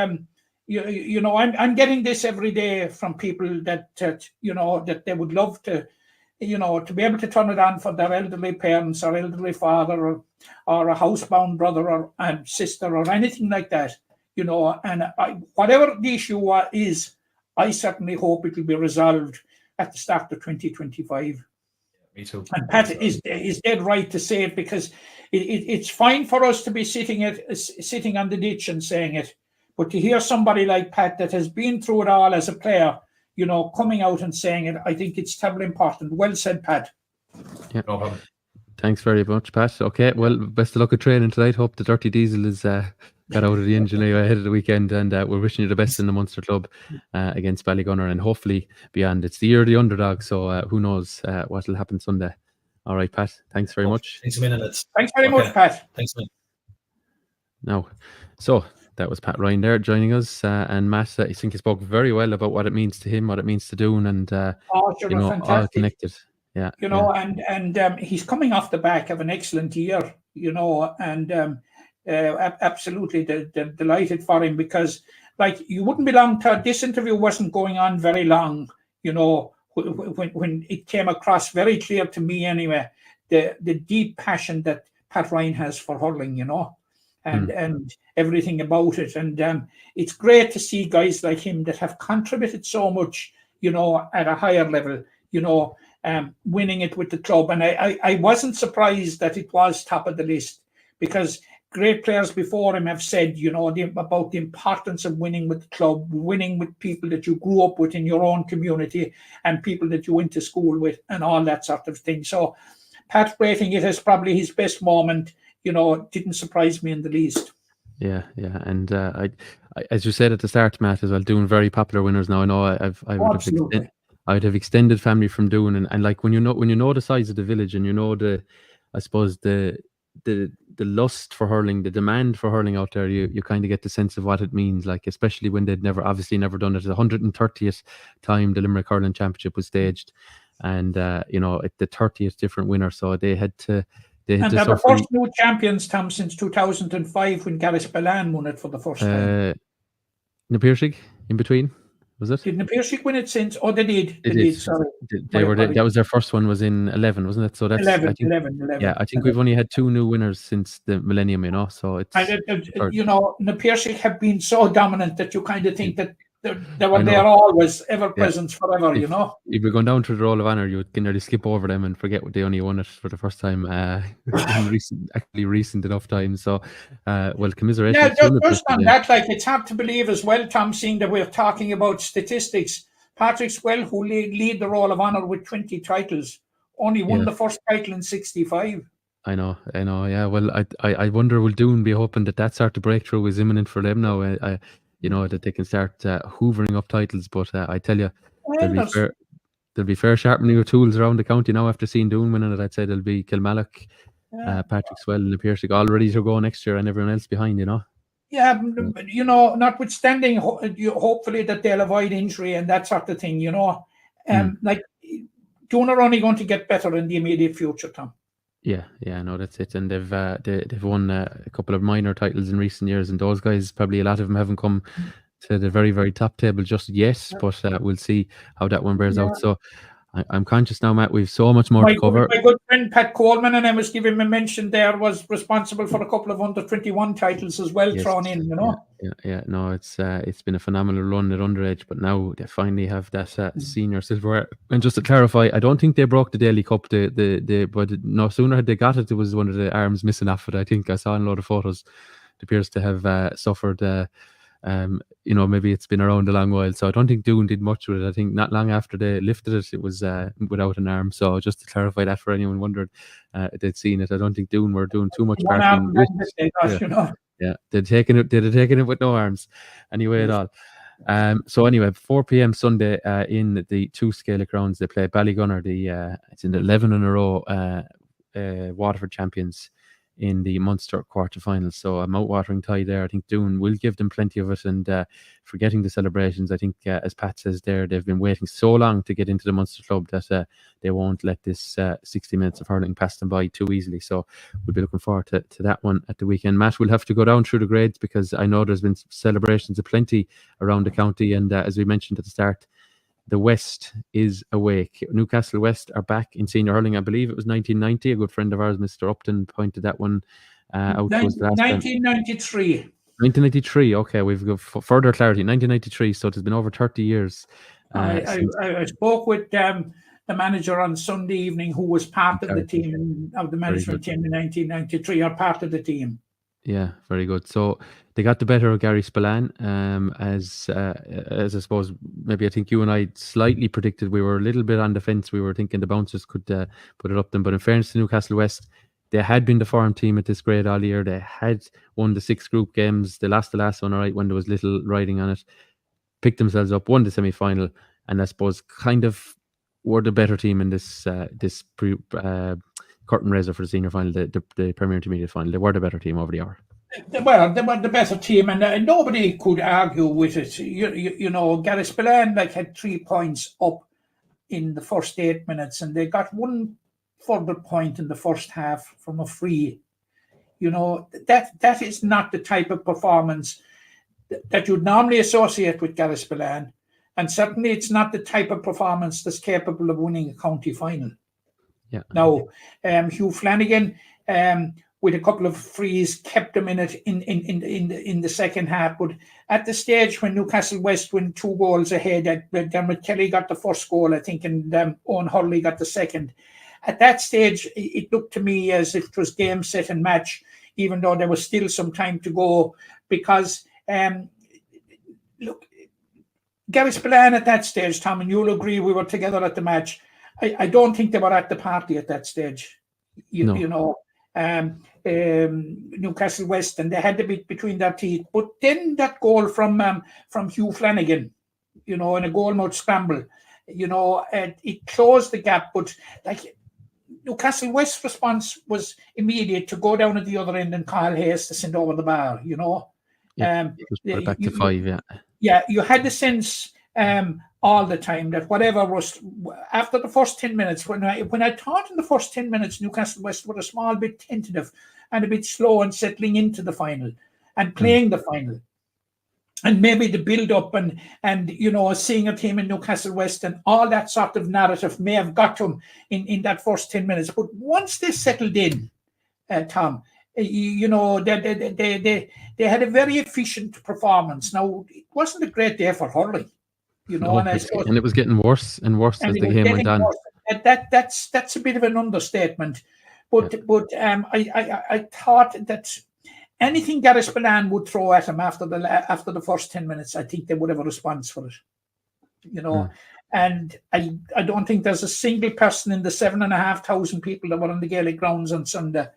I'm getting this every day from people that that they would love to to be able to turn it on for their elderly parents or elderly father or a housebound brother or sister or anything like that. And whatever the issue is, I certainly hope it will be resolved at the start of 2025. Me too. And Pat is dead right to say it, because it's fine for us to be sitting on the ditch and saying it, but to hear somebody like Pat that has been through it all as a player, coming out and saying it, I think it's terribly important. Well said, Pat. Yeah. No problem. Thanks very much, Pat. Okay, well, best of luck at training tonight. Hope the Dirty Diesel is got out of the engine ahead of the weekend, and we're wishing you the best in the Munster Club against Ballygunner, and hopefully beyond. It's the year of the underdog, so who knows what will happen Sunday. All right, Pat, thanks very much. Thanks a million, lads. Thanks very much, Pat. Thanks, man. Now, so that was Pat Ryan there joining us, and Matt, I think he spoke very well about what it means to him, what it means to Doon, and all connected. Yeah, and he's coming off the back of an excellent year, and absolutely delighted for him, because like you wouldn't be long to this interview wasn't going on very long, when it came across very clear to me anyway, the deep passion that Pat Ryan has for hurling, and everything about it. And it's great to see guys like him that have contributed so much, at a higher level, winning it with the club. And I wasn't surprised that it was top of the list, because great players before him have said, about the importance of winning with the club, winning with people that you grew up with in your own community and people that you went to school with and all that sort of thing. So Pat rating it as probably his best moment, didn't surprise me in the least. Yeah. And I as you said at the start, Matt, as well, Doon very popular winners now. I know I would have extended family from Doon, and like when you know the size of the village, and I suppose the lust for hurling, the demand for hurling out there, you kind of get the sense of what it means, like especially when they'd never done it. The 130th time the Limerick Hurling Championship was staged, and the 30th different winner, so they had to. They're the first new champions, Tom, since 2005 when Gareth Spillane won it for the first time. Na Piarsaigh in between, was it? Did Na Piarsaigh win it since? Oh, they did. They did. Sorry. That was their first one, was in 11, wasn't it? So that's 11. Yeah, I think we've only had 2 new winners since the millennium, So it's. Na Piarsaigh have been so dominant that you kind of think that they were there always, ever present forever, If we're going down through the Roll of Honour, you can nearly skip over them and forget they only won it for the first time in recent enough time. So, commiseration. Yeah, just on that, like it's hard to believe as well, Tom, seeing that we're talking about statistics. Patrick Swell, who lead the Roll of Honour with 20 titles, only won the first title in 65. I know. Yeah, well, I wonder, will Doon be hoping that sort of breakthrough is imminent for them now? That they can start hoovering up titles, but I tell you, there'll be fair sharpening of tools around the county now after seeing Doon winning it. I'd say there'll be Kilmallock, Patrick Swell, and Piarsaigh all ready to go next year, and everyone else behind. Yeah, notwithstanding, hopefully that they'll avoid injury and that sort of thing. Like Doon are only going to get better in the immediate future, Tom. Yeah, no, that's it. And they've won a couple of minor titles in recent years, and those guys, probably a lot of them haven't come to the very, very top table just yet, but we'll see how that one bears out. So I'm conscious now, Matt, we've so much more to cover. My good friend Pat Coleman, and I must give him a mention there, was responsible for a couple of under-21 titles as well, thrown in, Yeah, no, it's been a phenomenal run at underage, but now they finally have that senior silverware. And just to clarify, I don't think they broke the Daily Cup. But no sooner had they got it, there was one of the arms missing off it. I think I saw in a lot of photos. It appears to have suffered. Maybe it's been around a long while, so I don't think Doon did much with it. I think not long after they lifted it, it was without an arm. So just to clarify that for anyone wondering, they'd seen it. I don't think Doon were doing too much. Yeah, they'd taken it with no arms anyway at all. So anyway, 4 p.m. Sunday in the 2 Gaelic grounds, they play Ballygunner. It's in the 11 in a row Waterford champions in the Munster quarterfinals. So a mouth-watering tie there. I think Doon will give them plenty of it. And forgetting the celebrations, I think, as Pat says there, they've been waiting so long to get into the Munster club that they won't let this 60 minutes of hurling pass them by too easily. So we'll be looking forward to that one at the weekend. Matt, we'll have to go down through the grades, because I know there's been celebrations aplenty around the county. And as we mentioned at the start, the West is awake. Newcastle West are back in senior hurling. I believe it was 1990. A good friend of ours, Mr. Upton, pointed that one out. 1993. 1993. Okay, we've got further clarity. 1993. So it has been over 30 years. I spoke with the manager on Sunday evening, who was part of the team, of the management team in 1993, or part of the team. Yeah, very good. So they got the better of Gary Spillane, as I suppose, maybe I think you and I slightly predicted. We were a little bit on the fence. We were thinking the bouncers could put it up them, but in fairness to Newcastle West, they had been the farm team at this grade all year. They had won the 6 group games. They lost the last one, all right, when there was little riding on it. Picked themselves up, won the semi-final, and I suppose kind of were the better team in this curtain raiser for the senior final, the Premier Intermediate final. They were the better team over the hour. Well, they were the better team, and nobody could argue with it. You know, Gary Spillane had 3 points up in the first 8 minutes, and they got one further point in the first half from a free. You know, that is not the type of performance that you'd normally associate with Gary Spillane, and certainly it's not the type of performance that's capable of winning a county final. Yeah. Now, Hugh Flanagan, with a couple of frees, kept them in it in the second half. But at the stage when Newcastle West went 2 goals ahead, Dermot Kelly got the first goal, I think, and Owen Hurley got the second. At that stage, it looked to me as if it was game, set, and match, even though there was still some time to go, because look, Gary Spillane at that stage, Tom, and you'll agree, we were together at the match. I don't think they were at the party at that stage. You know, Newcastle West, and they had the bit between their teeth. But then that goal from Hugh Flanagan, you know, in a goal-mouth scramble, you know, it closed the gap. But like Newcastle West's response was immediate to go down at the other end and Kyle Hayes to send over the bar. You know, it was put back to 5. Yeah. Yeah, you had the sense all the time that whatever was after the first 10 minutes, when I thought in the first 10 minutes Newcastle West were a small bit tentative and a bit slow and settling into the final and playing the final, and maybe the build up and you know, seeing a team in Newcastle West and all that sort of narrative may have got them in that first 10 minutes. But once they settled in, Tom, you know, they had a very efficient performance. Now, it wasn't a great day for hurling, you know, and it was getting worse and worse as the game went on. That's a bit of an understatement, but I thought that anything Gary Spillane would throw at him after the first 10 minutes, I think they would have a response for it, you know. And I don't think there's a single person in the 7,500 people that were on the Gaelic grounds on Sunday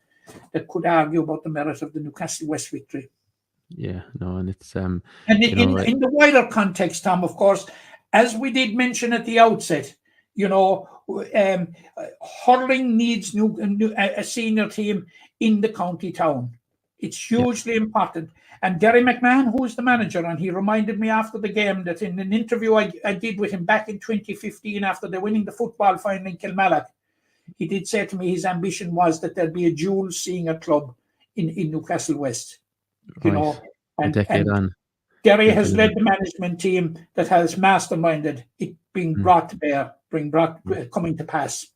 that could argue about the merit of the Newcastle West victory. Yeah, no, and it's and in the wider context, Tom, of course, as we did mention at the outset, you know, hurling needs a senior team in the county town. It's hugely important. And Gary McMahon, who is the manager, and he reminded me after the game that in an interview I did with him back in 2015 after they winning the football final in Kilmallock, he did say to me his ambition was that there'd be a dual senior club in Newcastle West. You know, and Gary has led the management team that has masterminded it being brought to bear, coming to pass.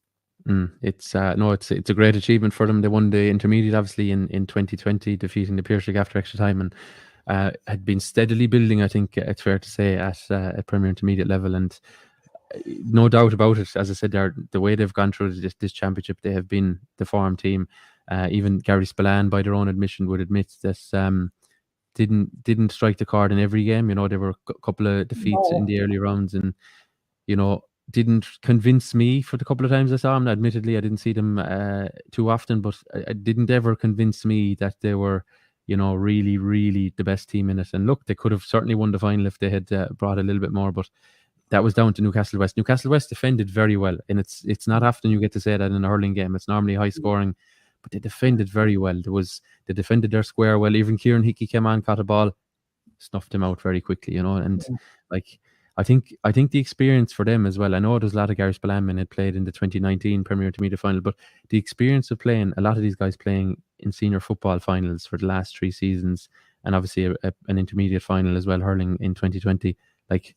It's a great achievement for them. They won the intermediate, obviously, in 2020, defeating the Piercing after extra time, and had been steadily building, I think it's fair to say, at a Premier Intermediate level. And no doubt about it, as I said, the way they've gone through this championship, they have been the farm team. Even Gary Spillane, by their own admission, would admit that didn't strike the chord in every game. You know, there were a couple of defeats in the early rounds, and you know, didn't convince me for the couple of times I saw them. Admittedly, I didn't see them too often, but it didn't ever convince me that they were, you know, really, really the best team in it. And look, they could have certainly won the final if they had brought a little bit more, but that was down to Newcastle West. Newcastle West defended very well, and it's not often you get to say that in a hurling game. It's normally high scoring, but they defended very well. They defended their square well. Even Kieran Hickey came on, caught a ball, snuffed him out very quickly, you know. And like, I think the experience for them as well. I know there's a lot of Gary Spillane men had played in the 2019 Premier Intermediate final, but the experience of playing, a lot of these guys playing in senior football finals for the last 3 seasons, and obviously an intermediate final as well, hurling in 2020, like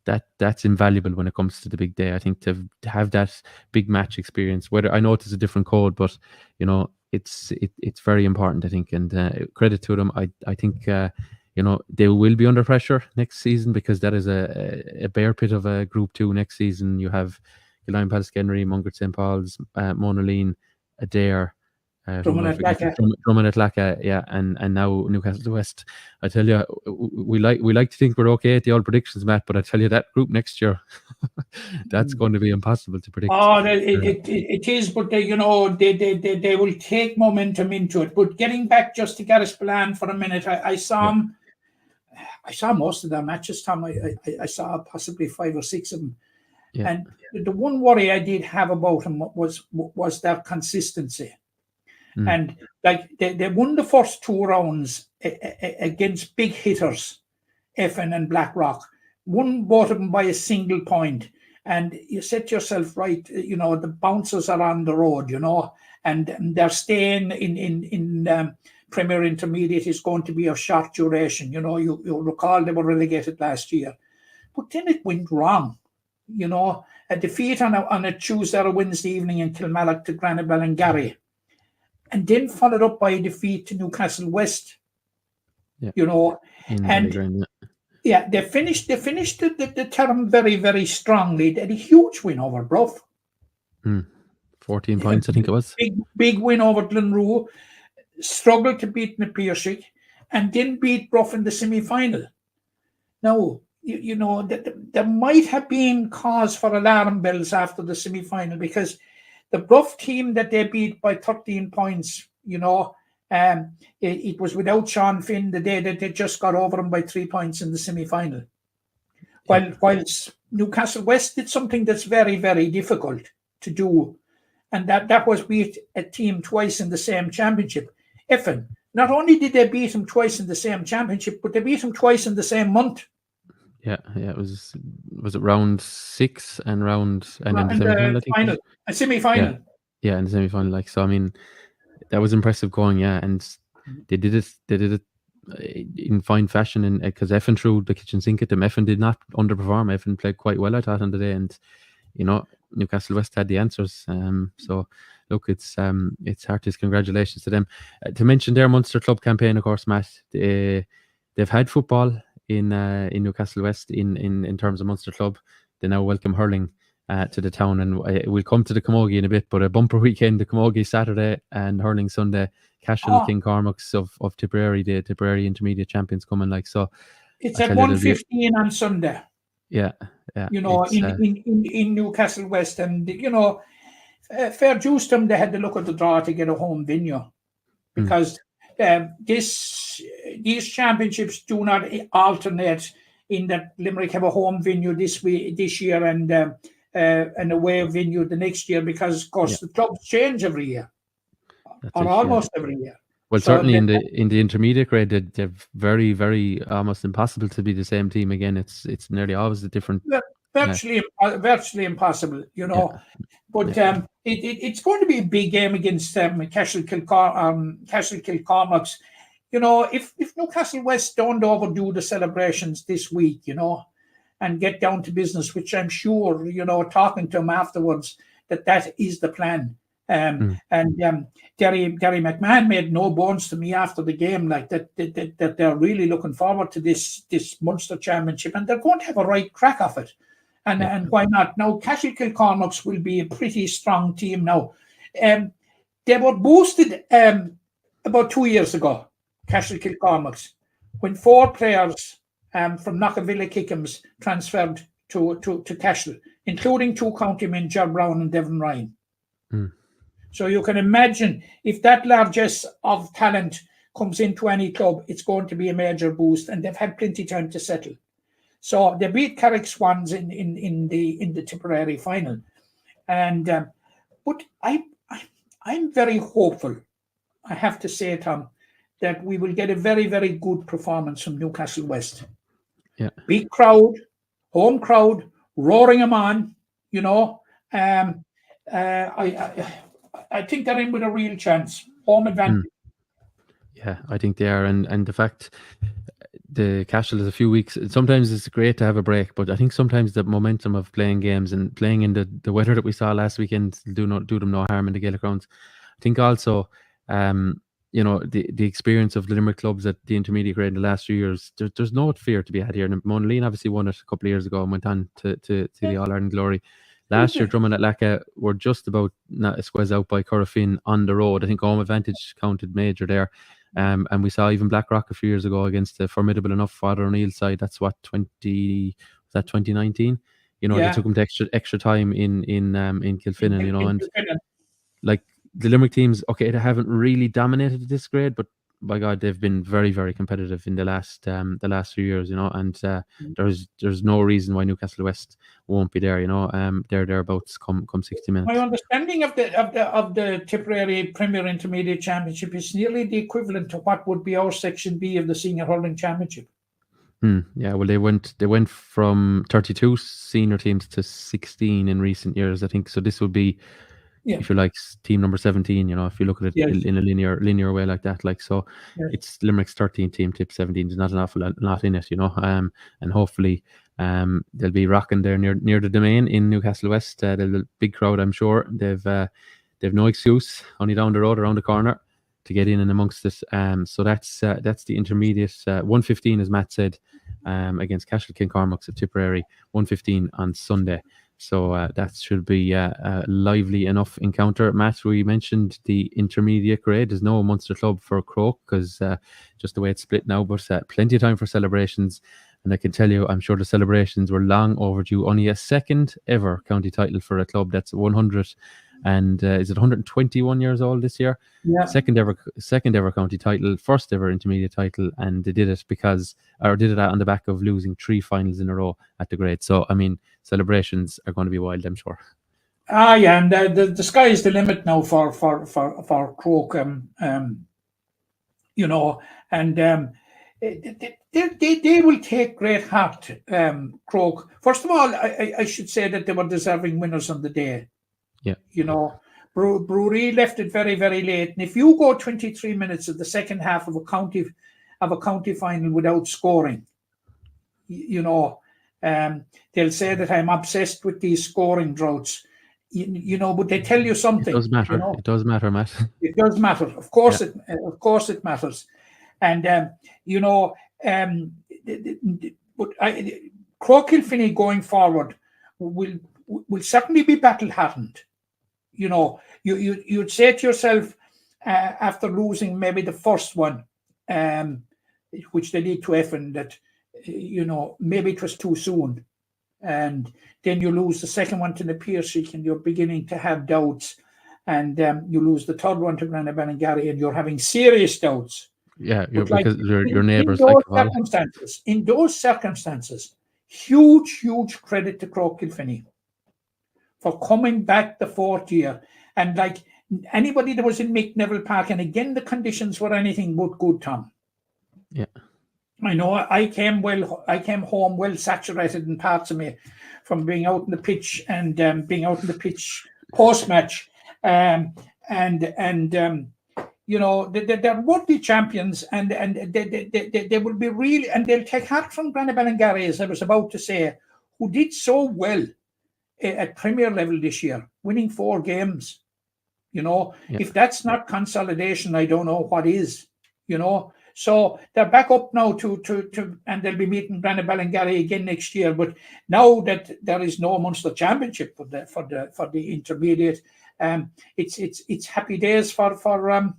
that's invaluable when it comes to the big day. I think to have that big match experience, whether I know it's a different code, but you know, it's very important, I think, and credit to them. I think you know, they will be under pressure next season, because that is a bear pit of a Group 2 next season. You have Gillian Palskenry, Mungert St. Paul's, Monaleen, Adare, Drummond at Lacka. Drummond at Lacka, yeah, and now Newcastle West. I tell you, we like to think we're okay at the old predictions, Matt, but I tell you that group next year, that's going to be impossible to predict. Oh, it is, but they will take momentum into it. But getting back just to Gareth Spillane for a minute, I saw him. I saw most of their matches, Tom. I saw possibly 5 or 6 of them. Yeah. And the one worry I did have about him was their consistency. And like they won the first 2 rounds against big hitters, Effin and Blackrock. Won both of them by a single point. And you said to yourself, right, the bouncers are on the road, and they're staying in Premier Intermediate is going to be of short duration. You'll recall they were relegated last year. But then it went wrong. A defeat on a Tuesday or a Wednesday evening in Kilmallock to Granabel and Gary. And then followed up by a defeat to Newcastle West. Yeah. Yeah, they finished the term very, very strongly. They had a huge win over Bruff. 14 points, I think it was. Big win over Glenroe. Struggled to beat Napirshick and then beat Bruff in the semi-final. Now, there might have been cause for alarm bells after the semi-final because the Bruff team that they beat by 13 points, it was without Sean Finn the day that they just got over him by 3 points in the semi-final. Whilst Newcastle West did something that's very, very difficult to do, and that was beat a team twice in the same championship. Effin, not only did they beat him twice in the same championship, but they beat him twice in the same month. Yeah, it was it round 6 and then the semi-final, I think. A semi-final. Yeah, in the semi-final. So I mean, that was impressive going, and they did it in fine fashion, and because Effin threw the kitchen sink at them. Effin did not underperform. Effin played quite well, I thought, on the day, and Newcastle West had the answers. So look, it's heartiest congratulations to them. To mention their Munster Club campaign, of course, Matt, they've had football in Newcastle West in terms of Munster Club. They now welcome hurling to the town, and we'll come to the Camogie in a bit, but a bumper weekend, the Camogie Saturday and hurling Sunday. Cashel King Cormac's of Tipperary, the Tipperary Intermediate Champions coming so. It's at 1:15 on Sunday. Yeah. In Newcastle West, and fair dues to them, they had to look at the draw to get a home venue because these championships do not alternate in that Limerick have a home venue this year and an away venue the next year because, of course, the clubs change every year, almost every year. Well, so certainly in the intermediate grade, they're very, very almost impossible to be the same team again. It's nearly always a different. Virtually impossible, But it's going to be a big game against Cashel Kilcormac's. If Newcastle West don't overdo the celebrations this week, and get down to business, which I'm sure, talking to them afterwards, that is the plan. And Gary McMahon made no bones to me after the game, that they're really looking forward to this Munster Championship, and they're going to have a right crack of it. And why not? Now, Cashel Kilcormac's will be a pretty strong team now. They were boosted about 2 years ago, Cashel Kilcormac's, when 4 players from Knockavilla Kickham's transferred to Cashel, including 2 county men, Ger Brown and Devon Ryan. So you can imagine if that largesse of talent comes into any club, it's going to be a major boost, and they've had plenty of time to settle. So they beat Carrick Swans in the Tipperary final, and but I'm very hopeful. I have to say, Tom, that we will get a very, very good performance from Newcastle West. Yeah, big crowd, home crowd, roaring them on. I think they're in with a real chance. Home advantage. Yeah, I think they are, and the fact the Cashel is a few weeks. Sometimes it's great to have a break, but I think sometimes the momentum of playing games and playing in the weather that we saw last weekend do them no harm in the Gaelic rounds. I think also, the experience of the Limerick clubs at the intermediate grade in the last few years. There's no fear to be had here. And Monaleen obviously won it a couple of years ago and went on to the All Ireland glory. Last year, Drummond at Lacka were just about squeezed out by Corofin on the road. I think home advantage counted major there. And we saw even Blackrock a few years ago against a formidable enough Father O'Neill side. That's what 2019. They took them to extra time in Kilfinnan. And like the Limerick teams, okay, they haven't really dominated this grade, but by God, they've been very, very competitive in the last few years, and there's no reason why Newcastle West won't be there, they're thereabouts come 60 minutes. My understanding of the Tipperary Premier Intermediate Championship is nearly the equivalent to what would be our Section B of the Senior Hurling Championship. Yeah, well, they went from 32 senior teams to 16 in recent years, I think. So this would be, if you like, team number 17. If you look at it in a linear way like that, so it's Limerick's 13 team, Tip 17. There's not an awful lot in it, and hopefully they'll be rocking there near the Domain in Newcastle West. They'll be a big crowd, I'm sure. They've no excuse, only down the road, around the corner, to get in and amongst it. So that's the intermediate 1:15, as Matt said, against Cashel Kincormacs of Tipperary, 1:15 on Sunday. So that should be a lively enough encounter. Matt, we mentioned the intermediate grade. There's no Munster club for Croke because just the way it's split now, but plenty of time for celebrations. And I can tell you, I'm sure the celebrations were long overdue. Only a second ever county title for a club that's 100 and is it 121 years old this year? Yeah. Second ever county title, first ever intermediate title, and they did it on the back of losing 3 finals in a row at the grade. So I mean, celebrations are going to be wild, I'm sure. Yeah, and the sky is the limit now for Croke. They will take great heart, Croke. First of all, I should say that they were deserving winners on the day. Yeah. Brewery left it very, very late. And if you go 23 minutes of the second half of a county final without scoring, they'll say that I'm obsessed with these scoring droughts. But they tell you something. It does matter. It does matter, Matt. It does matter. Of course, it matters. And Croke Kilfinny going forward will certainly be battle-hardened. You'd say to yourself after losing maybe the first one, which they did to Effin, that maybe it was too soon, and then you lose the second one to the Piercy, and you're beginning to have doubts, and you lose the third one to Granaballangary, and you're having serious doubts. Yeah, because your neighbours. In those circumstances, huge credit to Croke Kilfinny for coming back the fourth year. And like anybody that was in Mick Neville Park, and again, the conditions were anything but good, Tom. Yeah. I know I came home well saturated in parts of me from being out in the pitch and being out in the pitch post-match. They're rugby champions, and they will be really, and they'll take heart from Granaballangary, as I was about to say, who did so well at Premier level this year, winning 4 games. If that's not consolidation, I don't know what is. So they're back up now to and they'll be meeting Granaballangary again next year. But now that there is no Munster Championship for the intermediate, it's happy days for Croke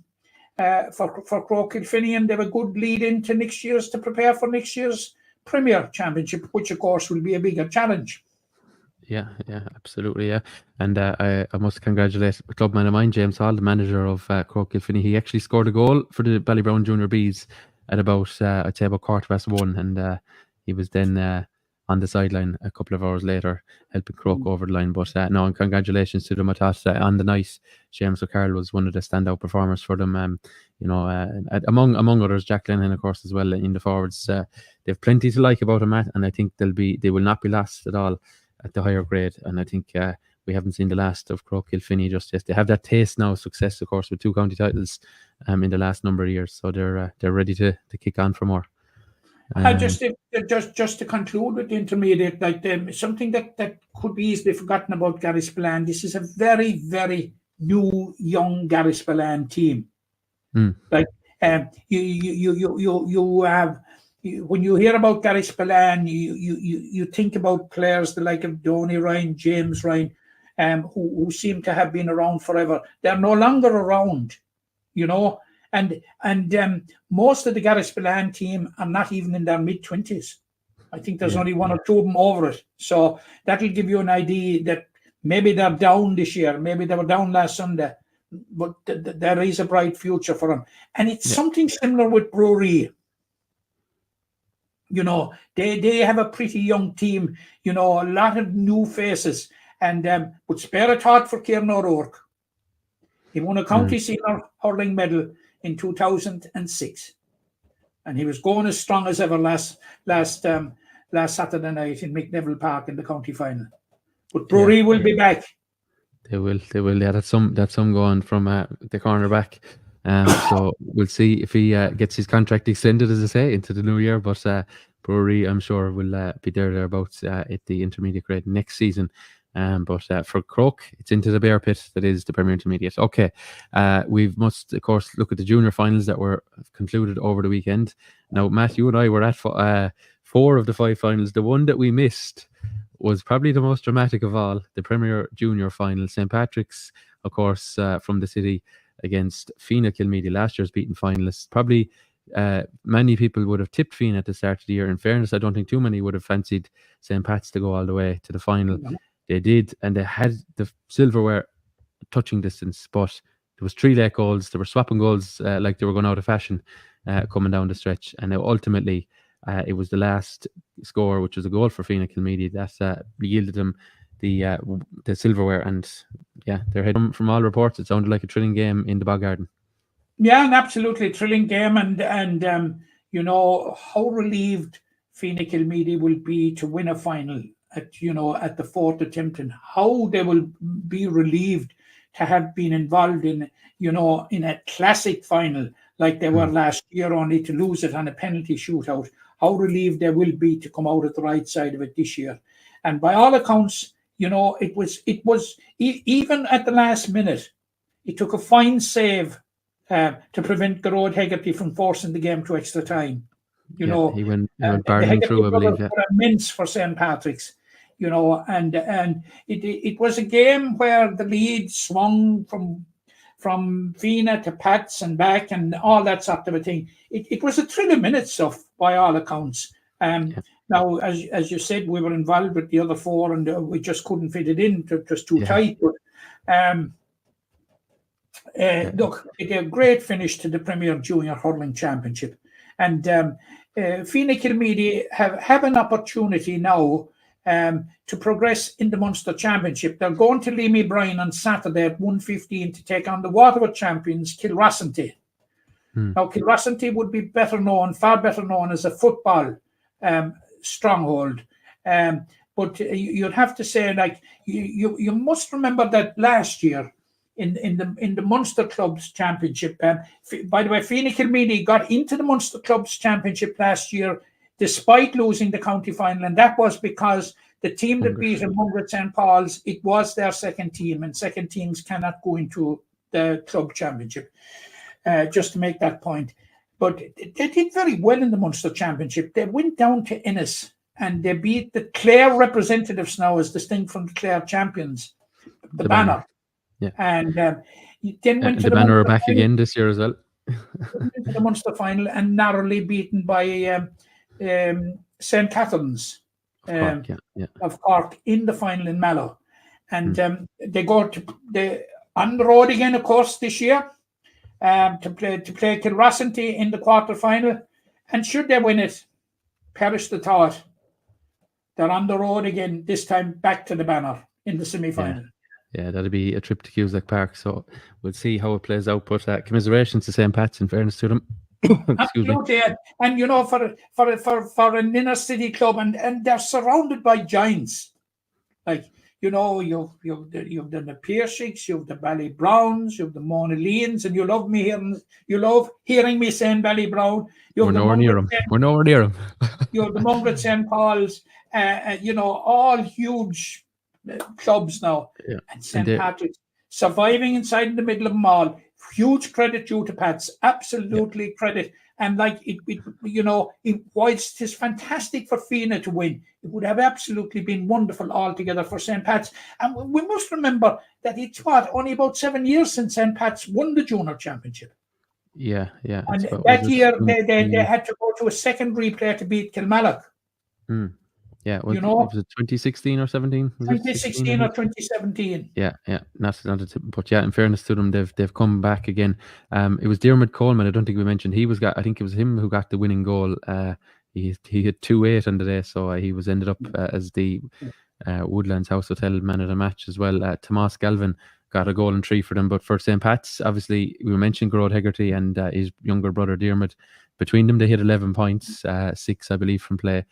Kilfinny, and they have a good lead into next year's to prepare for next year's Premier Championship, which of course will be a bigger challenge. Yeah, absolutely, yeah. And I must congratulate a club man of mine, James Hall, the manager of Croke Kilfinny. He actually scored a goal for the Ballybrown Junior Bees at about, I'd say about 1:15, and he was then on the sideline a couple of hours later, helping Croke over the line. But no, and congratulations to them. I thought on the night, James O'Carroll was one of the standout performers for them. Among others, Jack Lennon, of course, as well in the forwards. They've plenty to like about them, Matt, and I think they will not be lost at all at the higher grade. And I think we haven't seen the last of Croke Kilfinny just yet. They have that taste now of success, of course, with 2 county titles in the last number of years. So they're ready to kick on for more. Just to conclude with the intermediate, something that could be easily forgotten about Gary Spillane. This is a very, very new, young Gary Spillane team. You have. When you hear about Gary Spillane, you think about players the like of Donny Ryan, James Ryan, who seem to have been around forever. They're no longer around, and most of the Garris-Spillane team are not even in their mid-20s. I think there's only one or two of them over it. So that'll give you an idea that maybe they're down this year. Maybe they were down last Sunday. But there is a bright future for them. And it's something similar with Brewery. They have a pretty young team, a lot of new faces. And but spare a thought for Kieran O'Rourke. He won a county senior hurling medal in 2006. And he was going as strong as ever last Saturday night in McNeville Park in the county final. But Brewery will be back. They will. Yeah, that's some going from the cornerback. So we'll see if he gets his contract extended, as I say, into the new year. But Brewery, I'm sure, will be thereabouts at the intermediate grade next season. But for Croke, it's into the bear pit that is the Premier Intermediate. Okay, we must, of course, look at the junior finals that were concluded over the weekend. Now, Matt, you and I were at 4 of the 5 finals. The one that we missed was probably the most dramatic of all, the Premier Junior final. St. Patrick's, of course, from the city against Fina Kilmeady, last year's beaten finalists. Probably many people would have tipped Fina at the start of the year. In fairness, I don't think too many would have fancied St. Pat's to go all the way to the final. No. They did, and they had the silverware touching distance, but there was 3 late goals. They were swapping goals like they were going out of fashion coming down the stretch. And ultimately, it was the last score, which was a goal for Fina Kilmeady, that yielded them the silverware. And they're heading from all reports. It sounded like a thrilling game in the Bog Garden. Yeah, an absolutely thrilling game, and how relieved Fina Kilmeady will be to win a final at the 4th attempt, and how they will be relieved to have been involved in a classic final like they were last year, only to lose it on a penalty shootout. How relieved they will be to come out at the right side of it this year. And by all accounts, it was even at the last minute, it took a fine save to prevent Gearóid Hegarty from forcing the game to extra time. He went barreling through, I believe. Were immense for St. Patrick's, and it was a game where the lead swung from Fina to Pats and back and all that sort of a thing. It was a thrilling minutes by all accounts. Now, as you said, we were involved with the other 4 and we just couldn't fit it in. It was too tight. But look, it's a great finish to the Premier Junior Hurling Championship. And Fina Kilmeady have an opportunity now to progress in the Munster Championship. They're going to Leamy Bryan on Saturday at 1:15 to take on the Waterford champions, Kilrossenty. Now, Kilrossenty would be far better known as a football stronghold. But you'd have to say, like, you must remember that last year in the Munster Clubs Championship. By the way, Fina Kilmeady got into the Munster Clubs Championship last year despite losing the county final, and that was because the team that beat them, Mungret St. Paul's, it was their second team, and second teams cannot go into the club championship. Just to make that point. But they did very well in the Munster Championship. They went down to Ennis and they beat the Clare representatives now, as distinct from the Clare champions, the Banner. Yeah. And then went to the Banner are back again this year as well. Into the Munster final and narrowly beaten by St. Catherine's of Cork in the final in Mallow. And they go on the road again, of course, this year. To play Kilrossenty in the quarter-final. And should they win it, perish the thought, they're on the road again, this time back to the Banner in the semi-final. Yeah, that'll be a trip to Cusack Park, so we'll see how it plays out. But commiserations to St. Pat's, in fairness to them. Absolutely, and for an inner city club, and they're surrounded by giants. Like, you've the Piercicks, you've the Ballybrowns, you've the Monaleans, and you love hearing me saying Ballybrown. We're nowhere near them. You have the Mungret St. Paul's, all huge clubs now. Yeah. And St. Patrick's surviving inside in the middle of them all. Huge credit due to Pats. Absolutely credit. And like whilst it's fantastic for Fianna to win, it would have absolutely been wonderful altogether for St. Pat's. And we must remember that it's only about 7 years since St. Pat's won the junior championship. Yeah. And that year they had to go to a second replay to beat Kilmallock. Yeah, was it 2016 or 17? 2016 or 2017. Yeah. But yeah, in fairness to them, they've come back again. It was Diarmuid Coleman. I don't think we mentioned I think it was him who got the winning goal. He hit 2-8 on the day, so he was ended up as the Woodlands House Hotel man of the match as well. Tomas Galvin got a goal and 3 for them. But for St. Pat's, obviously, we mentioned Gerard Hegarty and his younger brother Diarmuid. Between them, they hit 11 points, 6, I believe, from play.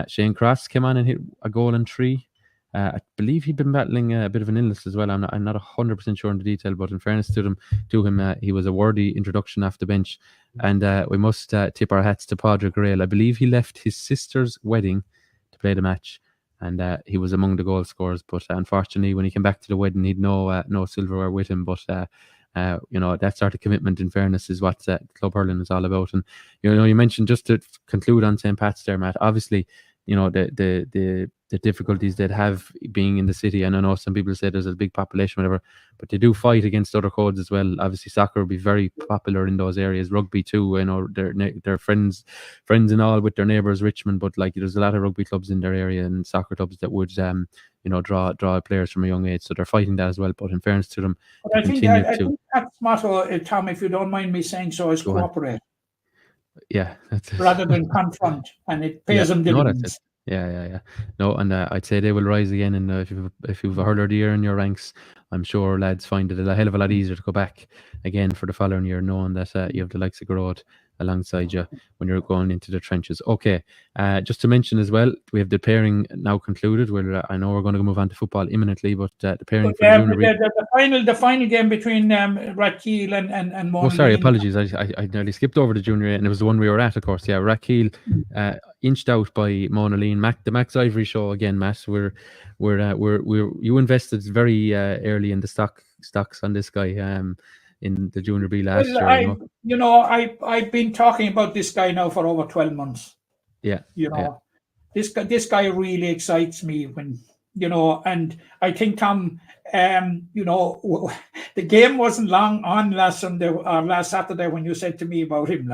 Shane Crofts came on and hit a goal and 3. I believe he'd been battling a bit of an illness as well. I'm not 100% sure on the detail, but in fairness to him, he was a worthy introduction off the bench. And we must tip our hats to Padraig Grail. I believe he left his sister's wedding to play the match, and he was among the goal scorers. But unfortunately, when he came back to the wedding, he'd no silverware with him. But that sort of commitment, in fairness, is what club hurling is all about. And you mentioned, just to conclude on St. Pat's there, Matt, obviously, the difficulties they'd have being in the city. And I know some people say there's a big population, whatever, but they do fight against other codes as well. Obviously, soccer will be very popular in those areas. Rugby too. They're friends and all with their neighbours, Richmond. But there's a lot of rugby clubs in their area and soccer clubs that would draw players from a young age. So they're fighting that as well. But in fairness to them, I think that's motto, Tom, if you don't mind me saying so, is cooperate. Yeah, rather than confront, and it pays them dividends. Yeah. No, and I'd say they will rise again. And if you've a hurler of the year in your ranks, I'm sure lads find it a hell of a lot easier to go back again for the following year, knowing that you have the likes of Garrod alongside you when you're going into the trenches. Okay, just to mention as well, we have the pairing now concluded. I know we're going to move on to football imminently, but the pairing for the final game between Rathkeil and Monaleen. Oh, sorry, apologies. I nearly skipped over the junior, and it was the one we were at, of course. Yeah, Rathkeil inched out by Monaleen. The Max Ivory show again, Matt. You invested very early in the stocks on this guy. In the Junior B last year. I've been talking about this guy now for over 12 months. Yeah. This guy really excites me and I think, Tom, the game wasn't long on last Sunday or last Saturday when you said to me about him,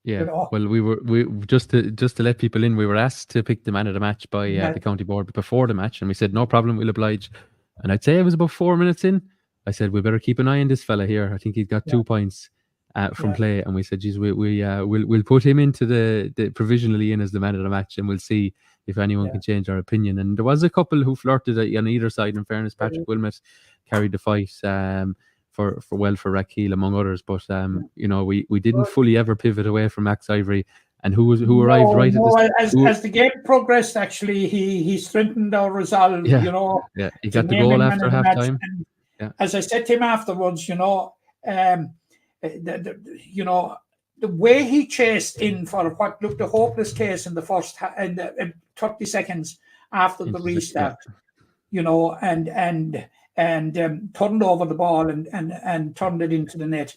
Yeah, well, we just to let people in, we were asked to pick the man of the match by the county board before the match, and we said no problem, we'll oblige. And I'd say it was about 4 minutes in, I said, we better keep an eye on this fella here. I think he's got 2 points from play. And we said, geez, we'll put him into the provisionally in as the man of the match, and we'll see if anyone can change our opinion. And there was a couple who flirted on either side. In fairness, Patrick Wilmot carried the fight for Rathkeil, among others. But, we didn't fully ever pivot away from Max Ivory. And who arrived right at the as the game progressed, actually, he strengthened our resolve. Yeah, he got the goal after half time. As I said to him afterwards, the way he chased in for what looked a hopeless case in the first 30 seconds after the restart, and turned over the ball and turned it into the net.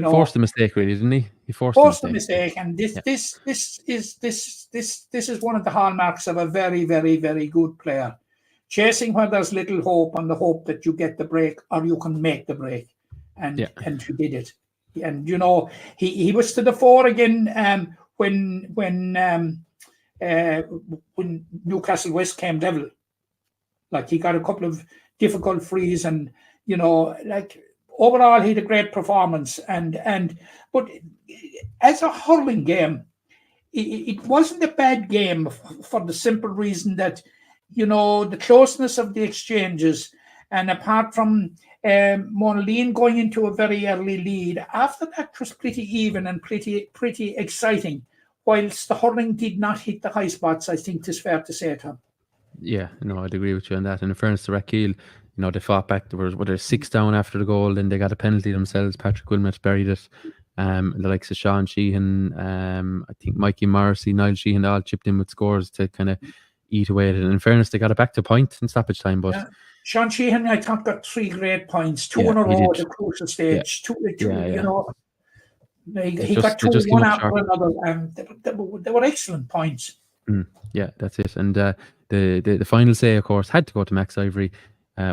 Forced a mistake, really, didn't he? He forced a mistake, and this is one of the hallmarks of a very, very, very good player. Chasing where there's little hope, on the hope that you get the break or you can make the break, and he did it. And he was to the fore again when Newcastle West came level. He got a couple of difficult frees, and overall he had a great performance. But as a hurling game, it wasn't a bad game for the simple reason that the closeness of the exchanges, and apart from Monaleen going into a very early lead, after that it was pretty even and pretty exciting. Whilst the hurling did not hit the high spots, I think it's fair to say, Tom. Yeah, no, I'd agree with you on that. And in fairness to Rathkeil, they fought back. There was 6 down after the goal, then they got a penalty themselves. Patrick Wilmot buried it. The likes of Sean Sheehan, I think Mikey Morrissey, Niall Sheehan, all chipped in with scores to kind of eat away at it. And in fairness, they got it back to point in stoppage time. But Sean Sheehan, I thought, got 3 great points, 2 in a row at the crucial stage. He got two, just came one up after short. another. They were excellent points. Yeah, that's it. And the final say, of course, had to go to Max Ivory.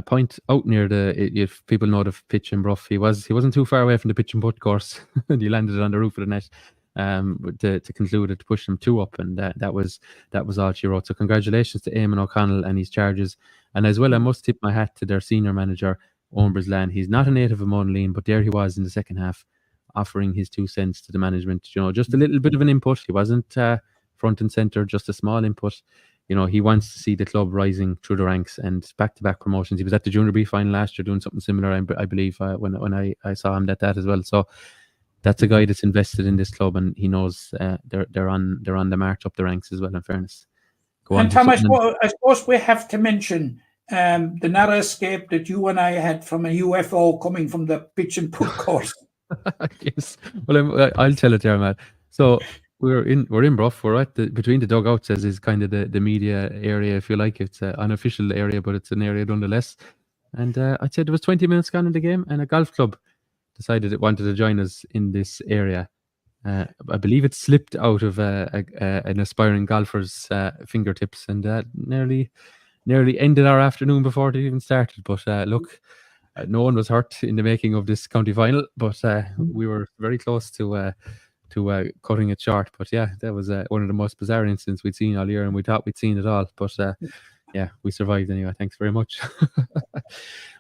Point out near if people know the pitch in Bruff, he wasn't too far away from the pitch and putt course, and he landed it on the roof of the net. To conclude it, to push them 2 up, and that was all she wrote. So congratulations to Eamon O'Connell and his charges, and as well I must tip my hat to their senior manager Owen Brislan. He's not a native of Monaleen, but there he was in the second half, offering his 2 cents to the management. Just a little bit of an input. He wasn't front and center, just a small input. He wants to see the club rising through the ranks and back-to-back promotions. He was at the Junior B final last year doing something similar, I believe, when I saw him at that as well. So that's a guy that's invested in this club, and he knows they're on the march up the ranks as well, in fairness. Go on. And Tom, I suppose we have to mention the narrow escape that you and I had from a UFO coming from the pitch and putt course. Yes. Well, I'll tell it there, Matt. So we're in Bruff. We're at between the dugouts, as is kind of the media area, if you like. It's an unofficial area, but it's an area nonetheless. And I'd say there was 20 minutes gone in the game, and a golf club decided it wanted to join us in this area. I believe it slipped out of an aspiring golfer's fingertips, and nearly ended our afternoon before it even started. But look, no one was hurt in the making of this county final, but we were very close to cutting it short. But yeah, that was one of the most bizarre incidents we'd seen all year, and we thought we'd seen it all. But yeah, we survived anyway. Thanks very much.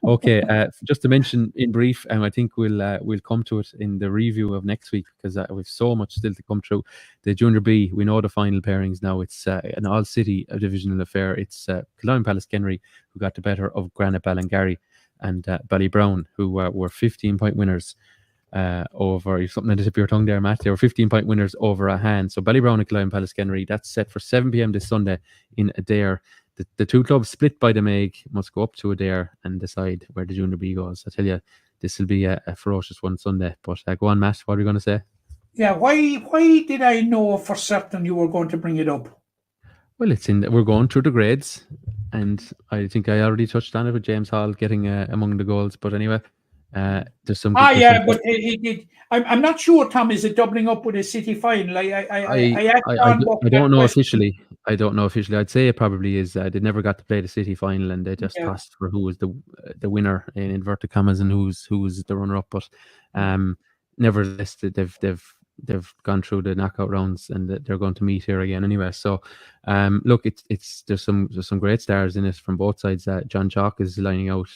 Okay, just to mention in brief, I think we'll come to it in the review of next week, because we've so much still to come through. The Junior B, we know the final pairings now. It's an all-city divisional affair. It's Kildown Pallaskenry, who got the better of Granite Ballingarry, and Ballybrown, who were 15-point winners over something at the tip of your tongue there, Matt. They were 15-point winners over a hand. So Ballybrown and Kildown Pallaskenry, that's set for 7 p.m. this Sunday in Adare. The 2 clubs split by the Meg must go up to Adare and decide where the Junior B goes. I tell you, this will be a ferocious one Sunday. But go on, Matt. What are you going to say? Yeah, why did I know for certain you were going to bring it up? Well, we're going through the grades, and I think I already touched on it with James Hall getting among the goals. But anyway, there's some. But he did. I'm not sure, Tom. Is it doubling up with a city final? I don't know officially. I don't know officially. I'd say it probably is. They never got to play the city final, and they just tossed for who was the winner in inverted commas and who was the runner up. But nevertheless, they've gone through the knockout rounds, and they're going to meet here again anyway. So look, there's some great stars in it from both sides. John Chalk is lining out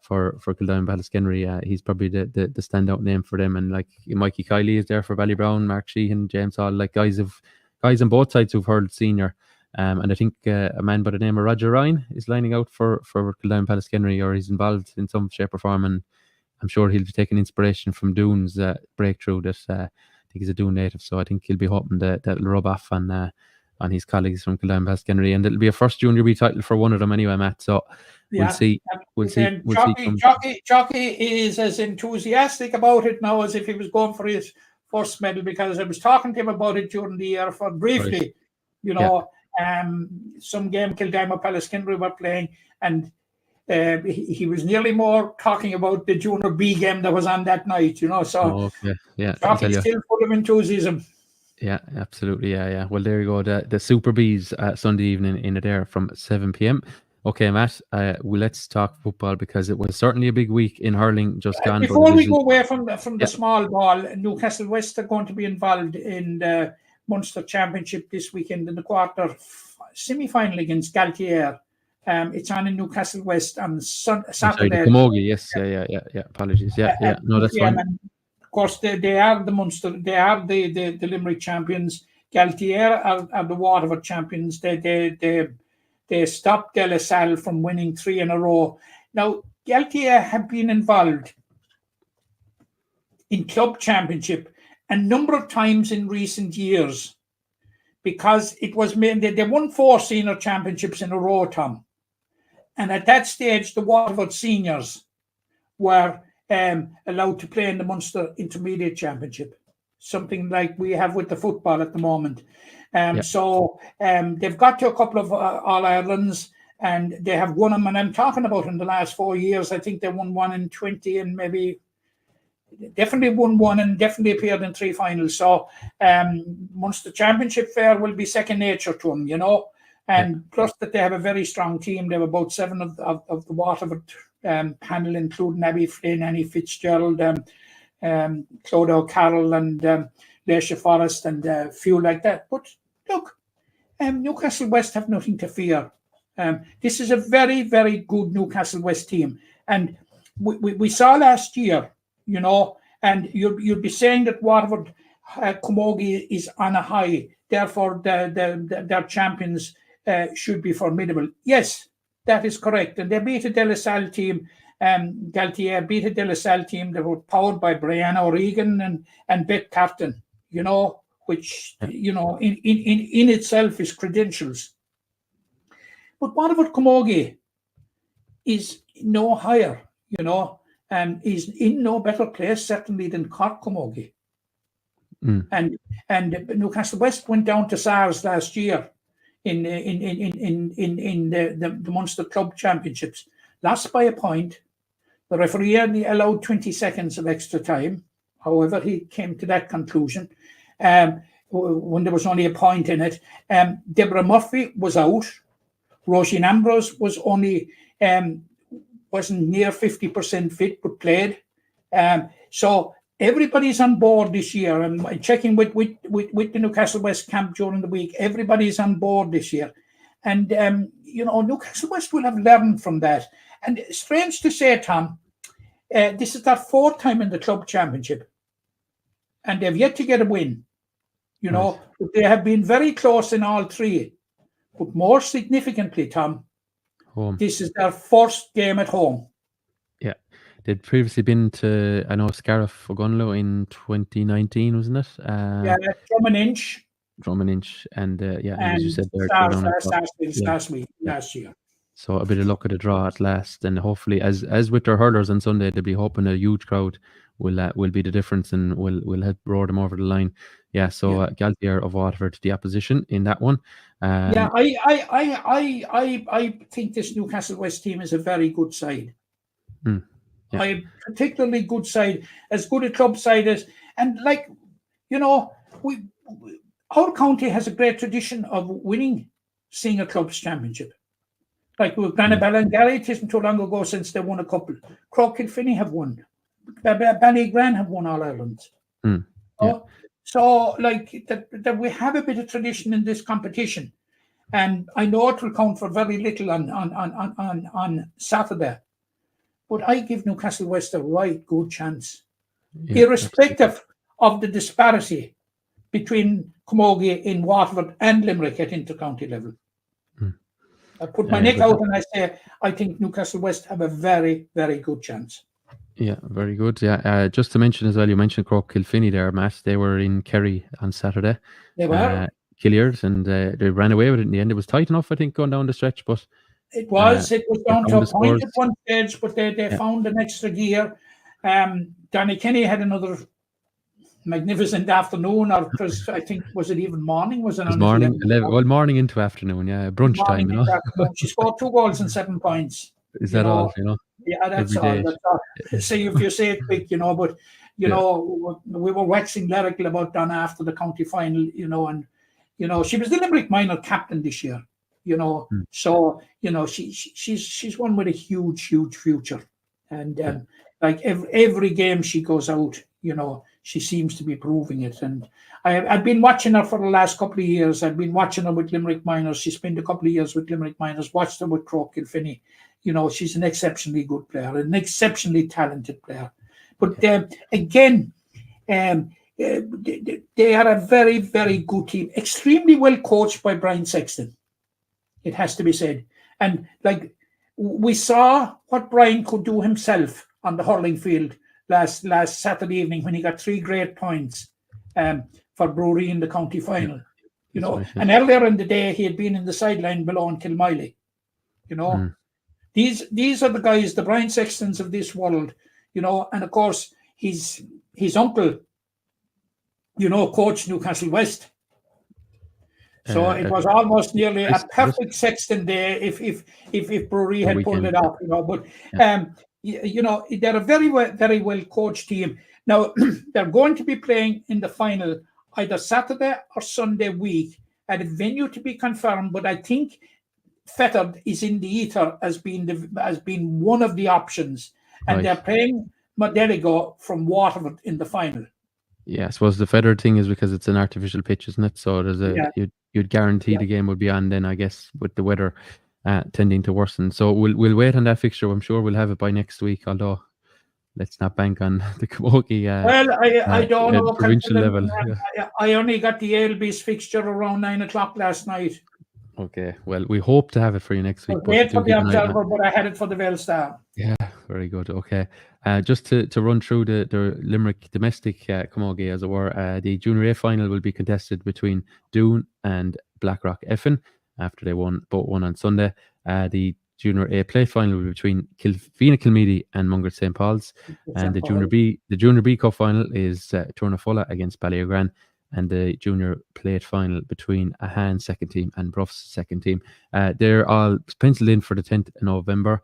for Kildown Pallaskenry. He's probably the standout name for them, and like Mikey Kiley is there for Ballybrown, Mark Sheehan, James Hall, like guys on both sides who've hurled senior. And I think a man by the name of Roger Ryan is lining out for Kildown Pallaskenry, or he's involved in some shape or form, and I'm sure he'll be taking inspiration from Doon's breakthrough. That I think he's a Doon native, so I think he'll be hoping that'll rub off on his colleagues from Kildown Pallaskenry, and it'll be a first Junior B title for one of them anyway, Matt. So we'll see. Jockey is as enthusiastic about it now as if he was going for his first medal, because I was talking to him about it during the year for briefly. Right. Some game Kildown Pallaskenry were playing, and he was nearly more talking about the Junior B game that was on that night. So Jockey's still full of enthusiasm. Yeah, absolutely. Yeah. Well, there you go. The Super Bees Sunday evening in Adare from 7 p.m. Okay, Matt, let's talk football, because it was certainly a big week in hurling just gone. Before we go away from the small ball, Newcastle West are going to be involved in the Munster Championship this weekend in the quarter semi-final against Galtier. It's on in Newcastle West on Saturday. Camogie, yes. Yeah. Apologies. Yeah. No, that's fine. Of course, they are the Munster. They are the Limerick champions. Galtier are the Waterford champions. They stopped De La Salle from winning 3 in a row. Now, Galtier have been involved in club championship a number of times in recent years, because it was made. They won 4 senior championships in a row, Tom. And at that stage, the Waterford seniors were allowed to play in the Munster Intermediate Championship, something like we have with the football at the moment. So they've got to a couple of All-Irelands, and they have won them. And I'm talking about in the last 4 years. I think they won one in 20 and maybe definitely won one and definitely appeared in 3 finals. So once the championship fair will be second nature to them, and plus that they have a very strong team. They have about 7 of the Waterford panel, including Abby Flynn, Annie Fitzgerald, Claude O'Carroll, and Leisha Forrest, and a few like that. But look, Newcastle West have nothing to fear. This is a very, very good Newcastle West team, and we saw last year, and you'd be saying that Waterford Camogie is on a high, therefore their champions should be formidable. Yes, that is correct, and they beat a De La Salle team. Galtier beat a De La Salle team that were powered by Brianna O'Regan and Beth Carton, which in itself is credentials. But Waterford Camogie is no higher, and is in no better place certainly than Cork Camogie. And Newcastle West went down to SARS last year in the Munster Club Championships, lost by a point. The referee only allowed 20 seconds of extra time. However, he came to that conclusion when there was only a point in it. Deborah Murphy was out. Roisin Ambrose was only wasn't near 50% fit, but played. So everybody's on board this year. I'm checking with the Newcastle West camp during the week. Everybody's on board this year, and Newcastle West will have learned from that. And strange to say, Tom, this is their 4th time in the club championship, and they've yet to get a win. But they have been very close in all 3. But more significantly, Tom, home. This is their first game at home. Yeah, they'd previously been to, I know, Scariff Ogunlo in 2019, wasn't it? Drummond Inch, and as you said, last year. So a bit of luck at the draw at last, and hopefully, as with their hurlers on Sunday, they'll be hoping a huge crowd will be the difference and will help roar them over the line. Galtier of Waterford the opposition in that one. I think this Newcastle West team is a very good side. A particularly good side, as good a club side as, and our county has a great tradition of winning senior clubs championship. Like with Granabella and Gary, it isn't too long ago since they won a couple. Croke Kilfinney have won. Ballygran have won All Ireland. So that we have a bit of tradition in this competition, and I know it will count for very little on Saturday, but I give Newcastle West a right good chance, irrespective of the disparity between Camogie in Waterford and Limerick at intercounty level. I put my neck out and I say I think Newcastle West have a very, very good chance. Yeah, very good. Yeah, just to mention as well, you mentioned Croke Kilfinney there, Matt. They were in Kerry on Saturday. They were. Killiard, and they ran away with it in the end. It was tight enough, I think, going down the stretch, but it was down to a point at one stage, but they found an extra gear. Danny Kenny had another magnificent afternoon, or because I think, was it even morning? Was it morning? 11, morning into afternoon, brunch time, She scored 2 goals and 7 points. Is that all, Yeah, that's all. Say if you say it quick, but we were waxing lyrical about Donna after the county final, and she was the Limerick minor captain this year, so she's one with a huge future, and every game she goes out, she seems to be proving it. And I've been watching her for the last couple of years. I've been watching her with Limerick minors. She spent a couple of years with Limerick minors. Watched her with Croke Kilfinney. She's an exceptionally good player, an exceptionally talented player. But again, they are a very, very good team. Extremely well coached by Brian Sexton, it has to be said. And we saw what Brian could do himself on the hurling field last Saturday evening when he got 3 great points for Brewery in the county final. And earlier in the day he had been in the sideline below in Kilmiley. These are the guys, the Brian Sextons of this world, and of course his uncle, coached Newcastle West. So it was almost nearly a perfect Sexton day if Brewery had pulled it off, But they're a very well coached team. Now, they're going to be playing in the final either Saturday or Sunday week at a venue to be confirmed, but I think Fettered is in the ether as being one of the options, and Right. they're playing Moderigo from Waterford in the final. Yeah, I suppose the Federer thing is because it's an artificial pitch, isn't it? So there's you'd guarantee the game would be on then, I guess, with the weather tending to worsen. So we'll wait on that fixture. I'm sure we'll have it by next week. Although let's not bank on the Camogie. I don't know. Provincial level. I only got the ALB's fixture around 9:00 last night. Okay, well, we hope to have it for you next week. Wait for the Observer, but I had it for the Velstar. Yeah, very good. Okay, just to run through the Limerick domestic Camogie, as it were, the Junior A final will be contested between Doon and Blackrock Effin after they both won on Sunday. The Junior A play final will be between Kilvina Kilmeedy and Mungret St. Paul's, and the Junior B Cup final is Tournafulla against Ballyragran, and the junior plate final between Ahan second team and Bruff's second team. They're all penciled in for the 10th of November,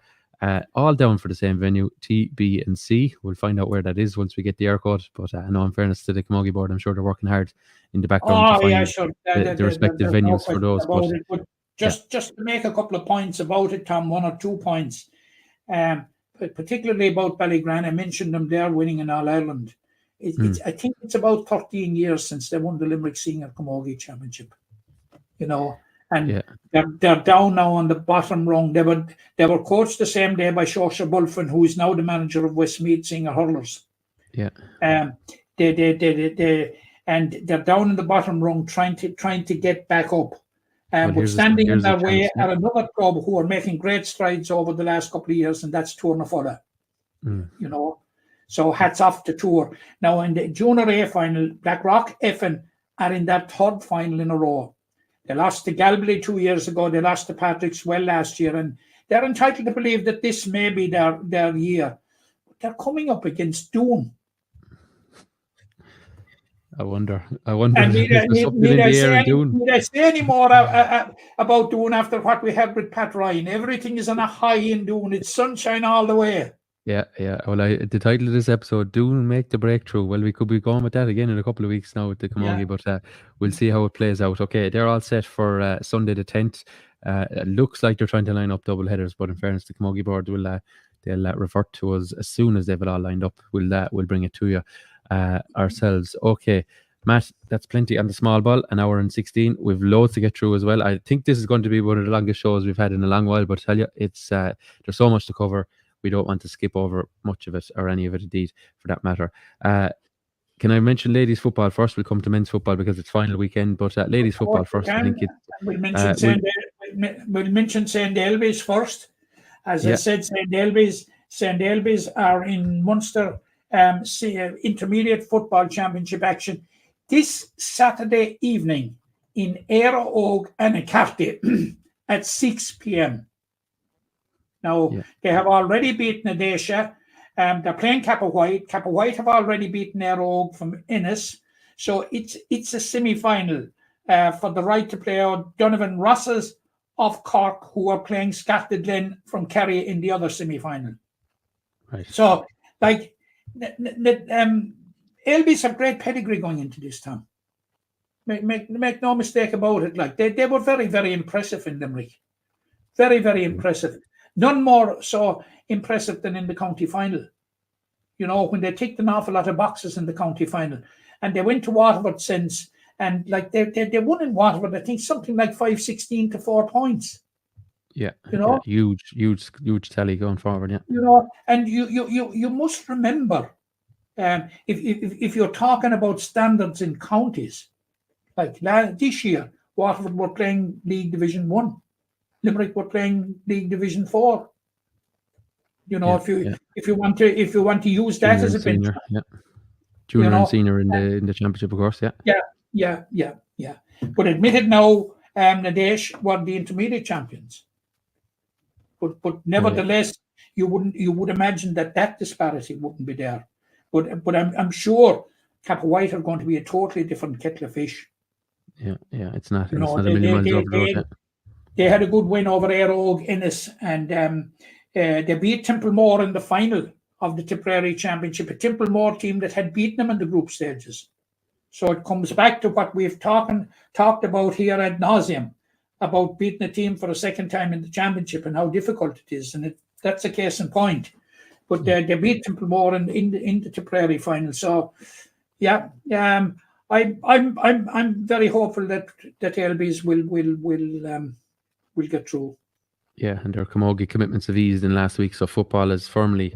all down for the same venue, T, B and C. We'll find out where that is once we get the air code, but I know, in fairness to the Camogie board, I'm sure they're working hard in the background to find the respective venues for those. But just to make a couple of points about it, Tom, 1 or 2 points, particularly about Ballygran. I mentioned them there winning in All-Ireland. I think it's about 13 years since they won the Limerick Senior Camogie Championship, and they're down now on the bottom rung. They were coached the same day by Shosha Bulfin, who is now the manager of Westmeath Senior Hurlers. Yeah. They're down in the bottom rung, trying to get back up. But standing in their way are another club who are making great strides over the last couple of years, and that's Tournafulla. So hats off to Tour. Now in the Junior A final, Blackrock Effin are in that third final in a row. They lost to Galway 2 years ago. They lost to Patrick's Well last year, and they're entitled to believe that this may be their year. But they're coming up against Doon. I wonder. And need I say any more about Doon after what we had with Pat Ryan? Everything is on a high in Doon. It's sunshine all the way. Yeah. Well, the title of this episode, Doon Make the Breakthrough. Well, we could be going with that again in a couple of weeks now with the Camogie, but we'll see how it plays out. Okay, they're all set for Sunday the 10th. It looks like they're trying to line up double headers, but in fairness, the Camogie board they'll revert to us as soon as they've it all lined up. We'll bring it to you ourselves. Okay, Matt, that's plenty on the small ball. 1 hour and 16. We've loads to get through as well. I think this is going to be one of the longest shows we've had in a long while, but I tell you, it's there's so much to cover. We don't want to skip over much of it, or any of it indeed, for that matter. Can I mention ladies football first? We'll come to men's football because it's final weekend, but ladies football first. I think we'll mention St. Elby's first. As I said, St. Elby's are in Munster Intermediate Football Championship action this Saturday evening in Éire Óg Anacarty at 6 p.m. Now, they have already beaten Adare. They're playing Kappa White. Kappa White have already beaten Éire Óg from Ennis. So it's a semi-final for the right to play out Donovan Rosses of Cork, who are playing Scathlin from Kerry in the other semi-final. Right. So, Elby's have great pedigree going into this time. Make no mistake about it. They were very, very impressive in Limerick. Very, very impressive. None more so impressive than in the county final. When they ticked an awful lot of boxes in the county final. And they went to Waterford since, and they won in Waterford, I think something like 5-16 to 4 points. Yeah. Huge tally going forward, And you must remember, if you're talking about standards in counties, like this year, Waterford were playing League Division 1. Limerick were playing League Division 4. If you want to use that as a benchmark. Junior and senior in the championship, of course. Yeah. But admitted now, Nadesh were the intermediate champions. But nevertheless, you would imagine that disparity wouldn't be there. But I'm sure Kappa White are going to be a totally different kettle of fish. Yeah. It's not a million miles over the road. They had a good win over Éire Óg, Ennis, and They beat Templemore in the final of the Tipperary Championship, a Templemore team that had beaten them in the group stages. So it comes back to what we've talked about here ad nauseum, about beating a team for a second time in the championship and how difficult it is, and that's a case in point. But they beat Templemore in the Tipperary final. So, yeah, I'm very hopeful that LBs will get through. Yeah, and their camogie commitments have eased in last week, so football has firmly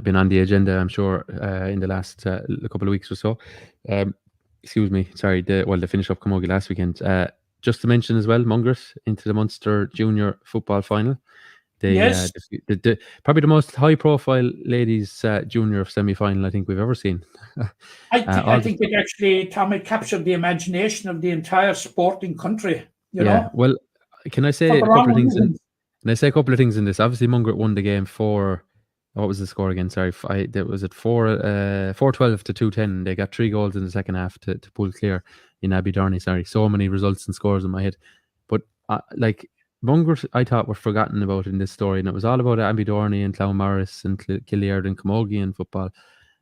been on the agenda, I'm sure, in the last couple of weeks or so. Excuse me, sorry, they finished up camogie last weekend. Just to mention as well, Mungret into the Munster Junior football final. Yes. Probably the most high-profile ladies junior semi-final I think we've ever seen. I think it actually, Tom, it captured the imagination of the entire sporting country. You know. Well, can I say a couple of things? Can I say a couple of things in this? Obviously, Mungret won the game for. What was the score again? Sorry, that was at 4-12 to 2-10. They got 3 goals in the second half to pull clear in Abidorny. Sorry, so many results and scores in my head. But Mungret, I thought, were forgotten about in this story, and it was all about Abidorny and Clonmorris and Kildare and camogie and football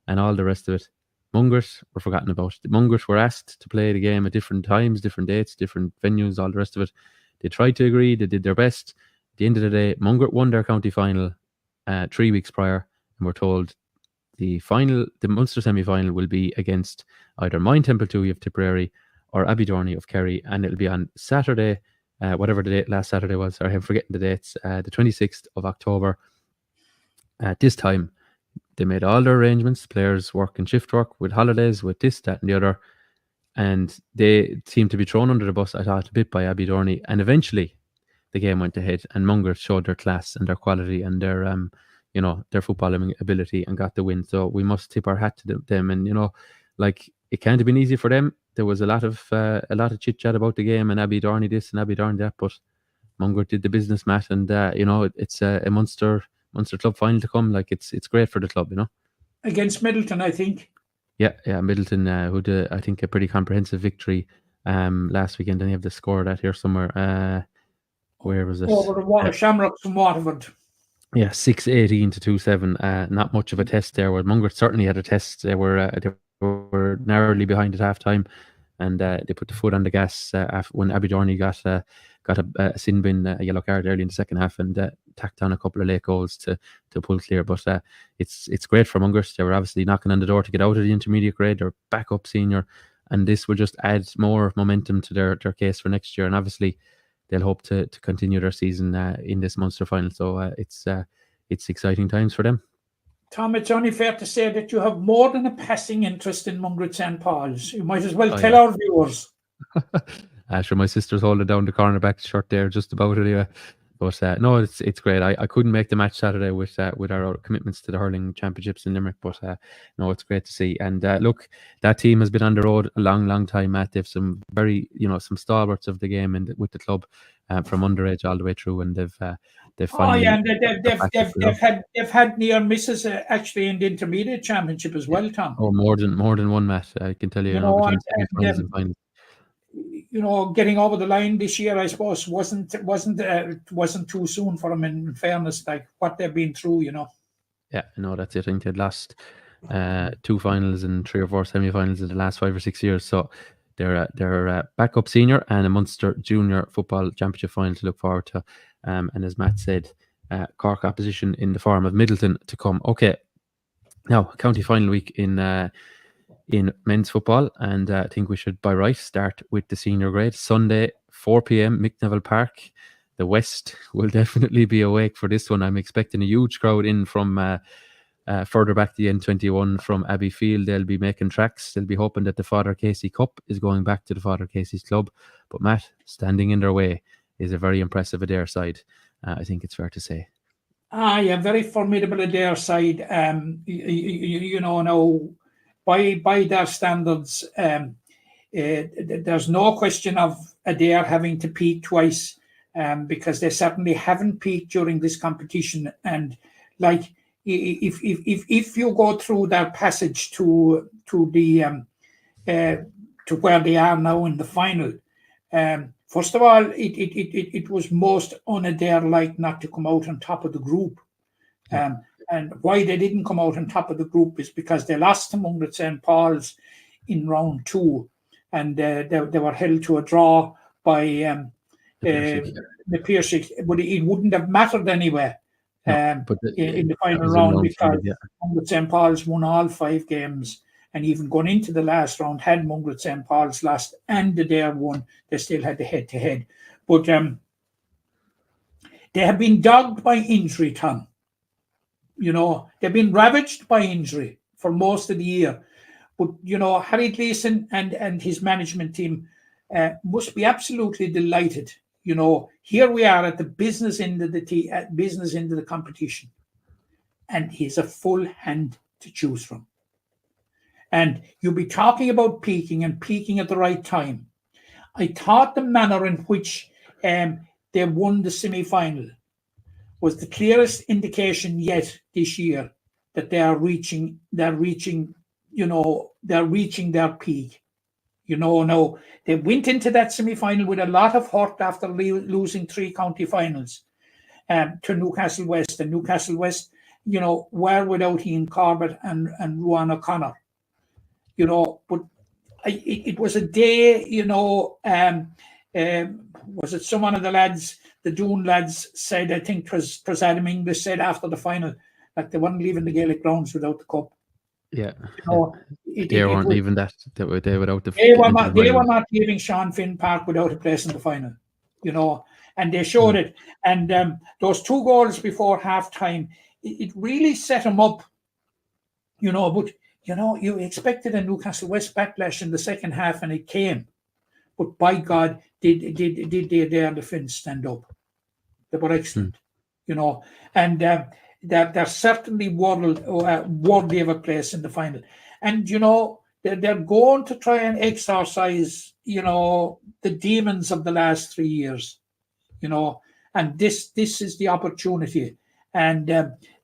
and all the rest of it. Mungret were forgotten about. The Mungret were asked to play the game at different times, different dates, different venues, all the rest of it. They tried to agree. They did their best. At the end of the day, Mungret won their county final 3 weeks prior, and we're told the Munster semi-final will be against either Mine Temple Tui of Tipperary or Abidorny of Kerry, and it'll be on Saturday, whatever the date last Saturday was, or I'm forgetting the dates, the 26th of October. At this time, they made all their arrangements, players work and shift work with holidays, with this, that and the other, and they seemed to be thrown under the bus, I thought, a bit by Abidorny, and eventually the game went ahead, and Mungret showed their class and their quality and their their footballing ability and got the win. So we must tip our hat to them. And it can't have been easy for them. There was a lot of chit chat about the game and Abidorny this and Abidorny that, but Mungret did the business, Matt, and it's a Munster club final to come. It's great for the club, Against Middleton, I think. Yeah, Middleton, who did, I think, a pretty comprehensive victory last weekend. And you have the score of that here somewhere. Where was it? Over the Shamrocks from Waterford. Yeah, 6-18 to 2-7. Not much of a test there. Where Mungret certainly had a test. They were narrowly behind at half time, and they put the foot on the gas when Abidorny got a sin bin, a yellow card early in the second half, and tacked on a couple of late goals to pull clear. But it's great for Mungret. They were obviously knocking on the door to get out of the intermediate grade. They're back up senior, and this will just add more momentum to their case for next year. And obviously, they'll hope to continue their season in this Munster final. So it's exciting times for them. Tom, it's only fair to say that you have more than a passing interest in Mungret St. Paul's. You might as well tell our viewers. Sure, my sister's holding down the cornerback shirt there just about anyway. But no, it's great. I couldn't make the match Saturday with our commitments to the hurling championships in Limerick, but no, it's great to see. And look, that team has been on the road a long time, Matt. They've some very some stalwarts of the game and with the club from underage all the way through, and they've finally. Oh yeah, and they've had near misses actually in the intermediate championship as well, Tom. Oh, more than one, Matt. I can tell you. Between semi-finals and finals. Getting over the line this year, I suppose, wasn't too soon for them. In fairness, like what they've been through, Yeah, no, that's it. I think they'd lost 2 finals and 3 or 4 semi-finals in the last 5 or 6 years. So they're back up senior and a Munster Junior Football Championship final to look forward to. And as Matt said, Cork opposition in the form of Middleton to come. Okay, now county final week in men's football, and I think we should by right start with the senior grade. Sunday 4 p.m. McNeville Park. The West will definitely be awake for this one. I'm expecting a huge crowd in from further back the N21 from Abbey Field. They'll be making tracks. They'll be hoping that the Father Casey Cup is going back to the Father Casey's club. But Matt, standing in their way is a very impressive Adare side. I think it's fair to say. Yeah, very formidable Adare side. Now, by their standards, there's no question of Adare having to peak twice, because they certainly haven't peaked during this competition. And if you go through their passage to where they are now in the final, first of all, it was most un-Adare like not to come out on top of the group And why they didn't come out on top of the group is because they lost to Mungret St. Paul's in round 2, and they were held to a draw by the Piercing, but it wouldn't have mattered anyway but in the final was round a because yeah. Mungret St. Paul's won all 5 games, and even going into the last round, had Mungret St. Paul's lost and Adare won, they still had the head-to-head. But they have been dogged by injury, Tom. You know, they've been ravaged by injury for most of the year. But, you know, Harry Gleeson and his management team must be absolutely delighted. You know, here we are at the business end of the competition, and he's a full hand to choose from. And you'll be talking about peaking and peaking at the right time. I thought the manner in which they won the semi-final was the clearest indication yet this year that they're reaching their peak. You know, now they went into that semi-final with a lot of hurt after losing 3 county finals to Newcastle West. And Newcastle West, you know, were without Ian Corbett and Ruan O'Connor. You know, but it was a day, you know, was it some one of the lads, the Doon lads said, I think it was Adam English said after the final, that they weren't leaving the Gaelic grounds without the cup. Yeah. You know, they weren't leaving that. They were without the They were not leaving Sean Finn Park without a place in the final, you know, and they showed it. And those 2 goals before half-time, it really set them up, you know, but you know, you expected a Newcastle West backlash in the second half, and it came. But by God, did their defence stand up? They were excellent, you know, and they're certainly worthy of a place in the final. And you know, they're going to try and exorcise, you know, the demons of the last 3 years, you know, and this is the opportunity. And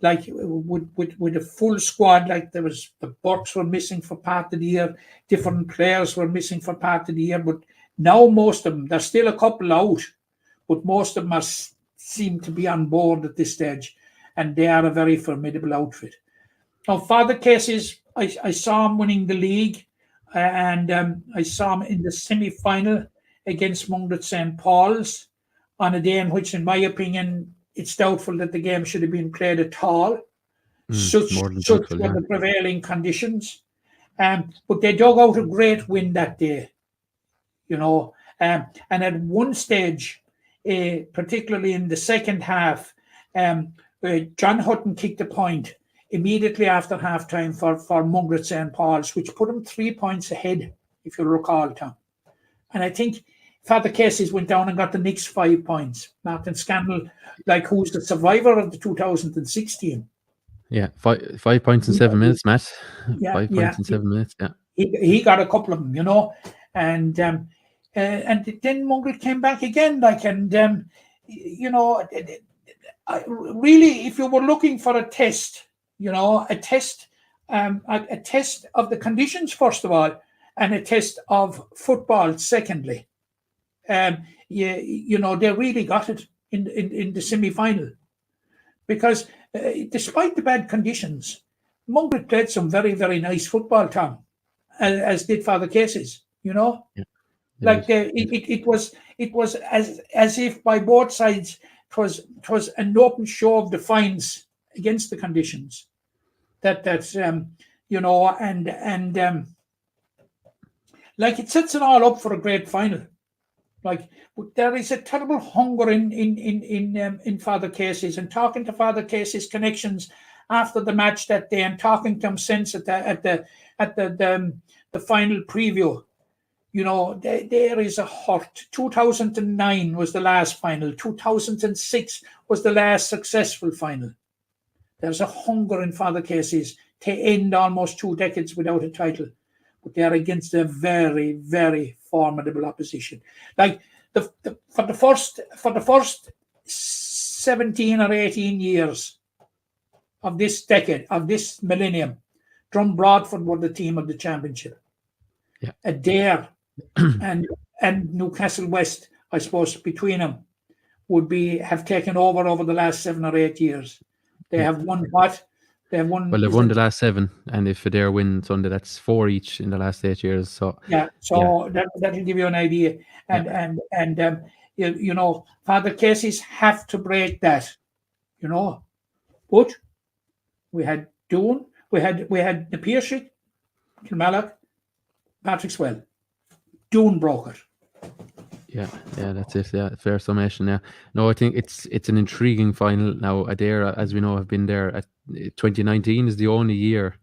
like with a full squad, like there was, the Burks were missing for part of the year, different players were missing for part of the year, but now most of them, there's still a couple out, but most of them seem to be on board at this stage, and they are a very formidable outfit. Now, Father Cases, I saw him winning the league, and I saw him in the semi-final against Mungret St. Paul's on a day in which, in my opinion, it's doubtful that the game should have been played at all. Such were the prevailing conditions. But they dug out a great win that day, you know. And at one stage, particularly in the second half, John Hutton kicked a point immediately after half-time for Mungret St. Paul's, which put him 3 points ahead, if you recall, Tom. And I think Father Casey's went down and got the next 5 points. Martin Scannell, like, who's the survivor of the 2016. Yeah, 5 points in 7 minutes, Matt. Yeah, 5 points in 7 minutes, yeah. He got a couple of them, you know. And then Mungret came back again, like, and, you know, really, if you were looking for a test, you know, a test of the conditions, first of all, and a test of football, secondly. You know, they really got it in the semi-final, because despite the bad conditions, Mungret played some very, very nice football, Tom, as did Father Cases, you know. Yeah. Like it was as if by both sides it was an open show of defiance against the conditions. That's you know, and like, it sets it all up for a great final. Like, but there is a terrible hunger in Father Casey's, and talking to Father Casey's connections after the match that day, and talking to him since at the final preview. You know, there is a hurt. 2009 was the last final. 2006 was the last successful final. There's a hunger in Father Casey's to end almost 2 decades without a title. But they are against a very, very formidable opposition. Like, for the first 17 or 18 years of this decade, of this millennium, Drum Broadford were the team of the championship. Yeah. Adare and Newcastle West, I suppose, between them, have taken over the last 7 or 8 years. They have won what? They have won. Well, they've won the last 7, and if Adare win Sunday, that's 4 each in the last 8 years. So Yeah, so that'll give you an idea. And you know, Father Casey's have to break that, you know. But we had Doon, we had the Piercy, Kilmallock, Patrickswell. Doon broke it. yeah, that's it. Yeah, fair summation. Yeah, no, I think it's an intriguing final now. Adare, as we know, have been there. 2019 is the only year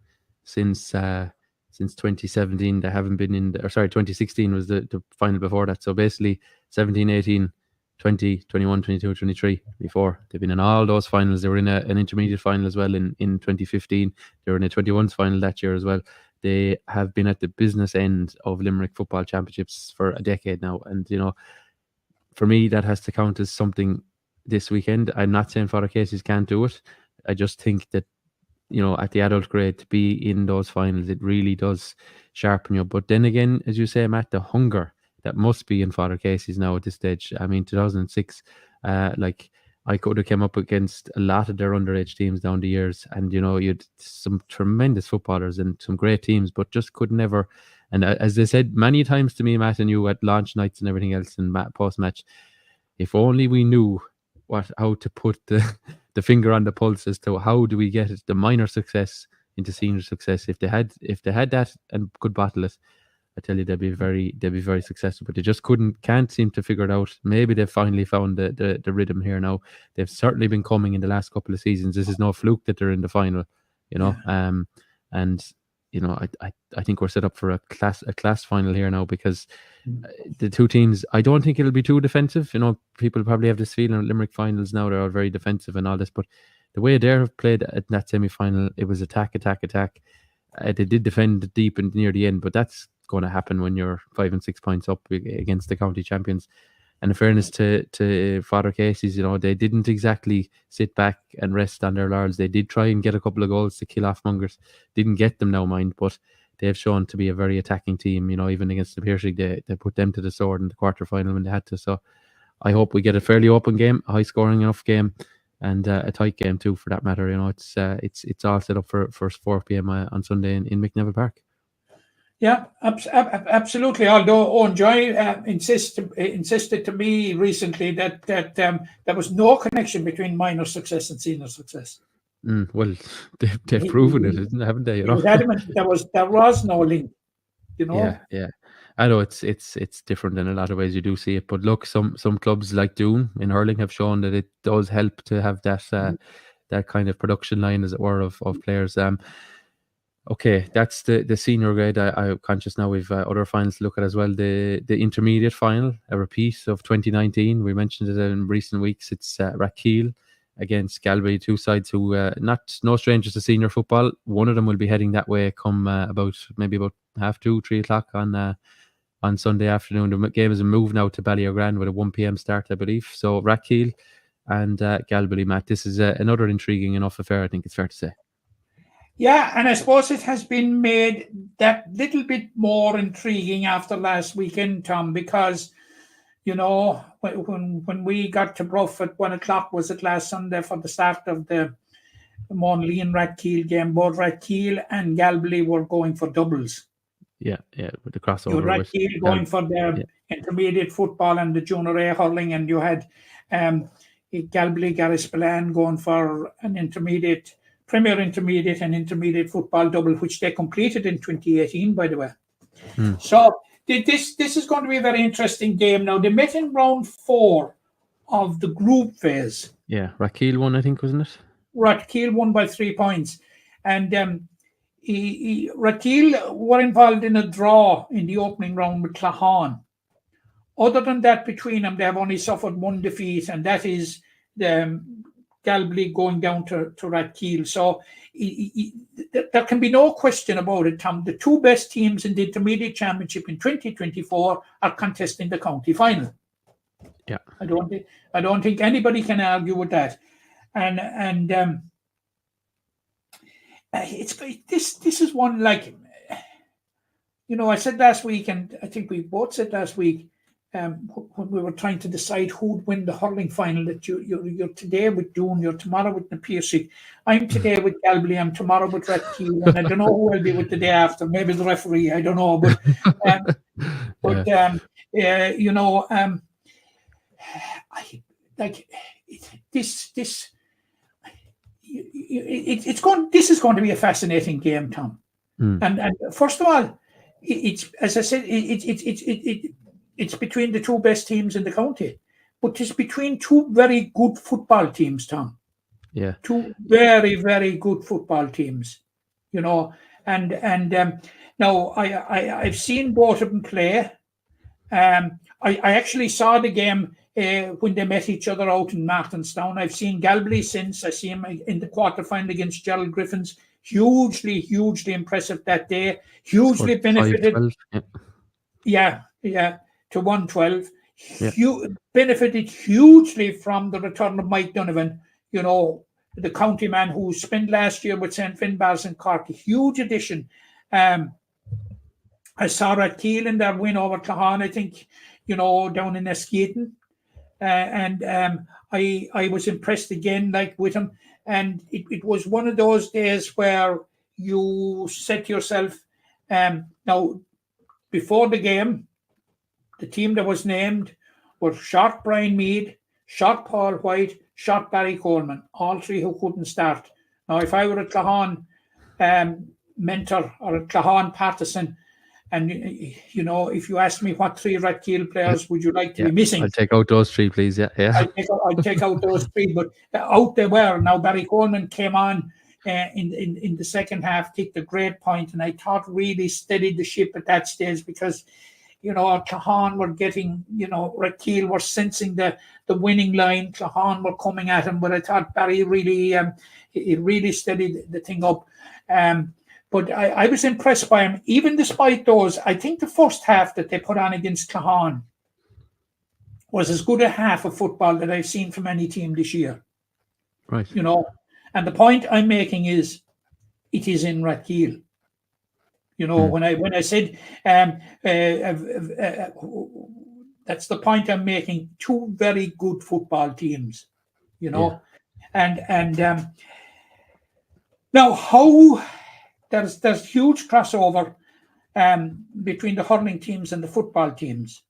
since 2017 they haven't been in. 2016 was the final before that. So basically, 17, 18, 20, 21, 22, 23 before they've been in all those finals. They were in an intermediate final as well in 2015. They were in a 21s final that year as well. They have been at the business end of Limerick Football Championships for a decade now. And, you know, for me, that has to count as something this weekend. I'm not saying Father Casey's can't do it. I just think that, you know, at the adult grade, to be in those finals, it really does sharpen you. But then again, as you say, Matt, the hunger that must be in Father Casey's now at this stage. I mean, 2006, I could have come up against a lot of their underage teams down the years, and you know, you'd some tremendous footballers and some great teams, but just could never. And as they said many times to me, Matt and you, at launch nights and everything else, and post match, if only we knew how to put the finger on the pulse as to how do we get it, the minor success into senior success. If they had that and could bottle it, I tell you, they'd be very successful, but they just can't seem to figure it out. Maybe they've finally found the rhythm here now. They've certainly been coming in the last couple of seasons. This is no fluke that they're in the final, you know. And you know, I think we're set up for a class final here now, because the two teams, I don't think it'll be too defensive. You know, people probably have this feeling at Limerick finals now, they're all very defensive and all this, but the way they have played at that semi-final, it was attack. They did defend deep and near the end, but that's going to happen when you're 5 and 6 points up against the county champions. And in fairness to Father Casey's, you know, they didn't exactly sit back and rest on their laurels. They did try and get a couple of goals to kill off Mungers. Didn't get them now, mind, but they've shown to be a very attacking team. You know, even against the Piercy, they put them to the sword in the quarterfinal when they had to. So I hope we get a fairly open game, a high scoring enough game, and a tight game too, for that matter. You know, it's all set up for 4 p.m. On Sunday in McNeville Park. Yeah, absolutely. Although Owen Joy insisted to me recently that there was no connection between minor success and senior success. Well, they've proven it, haven't they? You know, he was adamant there was no link. You know. Yeah. I know it's different in a lot of ways. You do see it, but look, some clubs like Doon in hurling have shown that it does help to have that that kind of production line, as it were, of players. Okay, that's the senior grade. I'm conscious now we've other finals to look at as well. The intermediate final, a repeat of 2019. We mentioned it in recent weeks. It's Rathkeale against Galway, two sides who no strangers to senior football. One of them will be heading that way come about 2:30, 3 o'clock on Sunday afternoon. The game is a move now to Ballyrogrand with a 1 p.m. start, I believe. So Rathkeale and Galway, Matt. This is another intriguing enough affair, I think it's fair to say. Yeah, and I suppose it has been made that little bit more intriguing after last weekend, Tom, because, you know, when we got to Bruff at 1 o'clock, was it last Sunday, for the start of the Monley and Rathkeale game, both Rathkeale and Galway were going for doubles. Yeah, with the crossover. You had Rathkeale going for their intermediate football and the junior A hurling, and you had Galway Garrispillane going for an intermediate, Premier Intermediate and Intermediate Football double, which they completed in 2018, by the way. So this is going to be a very interesting game. Now, they met in round 4 of the group phase. Yeah, Rathkeale won, I think, wasn't it? Rathkeale won by 3 points. And Rathkeale were involved in a draw in the opening round with Claghon. Other than that, between them, they have only suffered one defeat, and that is the Galway going down to Rathkeale. So there can be no question about it, Tom. The two best teams in the Intermediate Championship in 2024 are contesting the county final. Yeah, I don't think anybody can argue with that. And this is one, like, you know, I said last week, and I think we both said last week, when we were trying to decide who'd win the hurling final, that you're today with Doon, you're tomorrow with Piercy. I'm today with Galway, I'm tomorrow with Rathkeale, and I don't know who I'll be with the day after. Maybe the referee, I don't know. But you know, this is going to be a fascinating game, Tom. And first of all, it's, as I said, it's between the two best teams in the county, but it's between two very good football teams, Tom. Yeah, two very, very good football teams, you know. And now I've seen both of them play. I actually saw the game when they met each other out in Martinstown. I've seen Galway since. I see him in the quarterfinal against Gerald Griffins. Hugely impressive that day. Hugely benefited. 5-12, yeah, to 112. Yeah. Benefited hugely from the return of Mike Donovan, you know, the county man who spent last year with St. Finbarrs in Cork. A huge addition. I saw Rathkeale in their win over Clahan, I think, you know, down in Escaton. And I was impressed again, like, with him. And it was one of those days where you said to yourself, now, before the game, the team that was named were short Brian Meade, short Paul White, short Barry Coleman, all three who couldn't start. Now, if I were a Clahan mentor or a Clahan partisan, and, you know, if you ask me what three Rathkeale players would you like to be missing? I'll take out those three, please. Yeah. I'd take out those three, but out they were. Now, Barry Coleman came on in the second half, kicked a great point, and I thought really steadied the ship at that stage because, you know, Clahan were getting, you know, Rathkeale were sensing the winning line. Clahan were coming at him, but I thought Barry really, it really steadied the thing up. But I was impressed by him, even despite those. I think the first half that they put on against Clahan was as good a half of football that I've seen from any team this year. Right. You know, and the point I'm making is, it is in Rathkeale. You know, when I said that's the point I'm making. Two very good football teams. You know, and now how. There's huge crossover between the hurling teams and the football teams.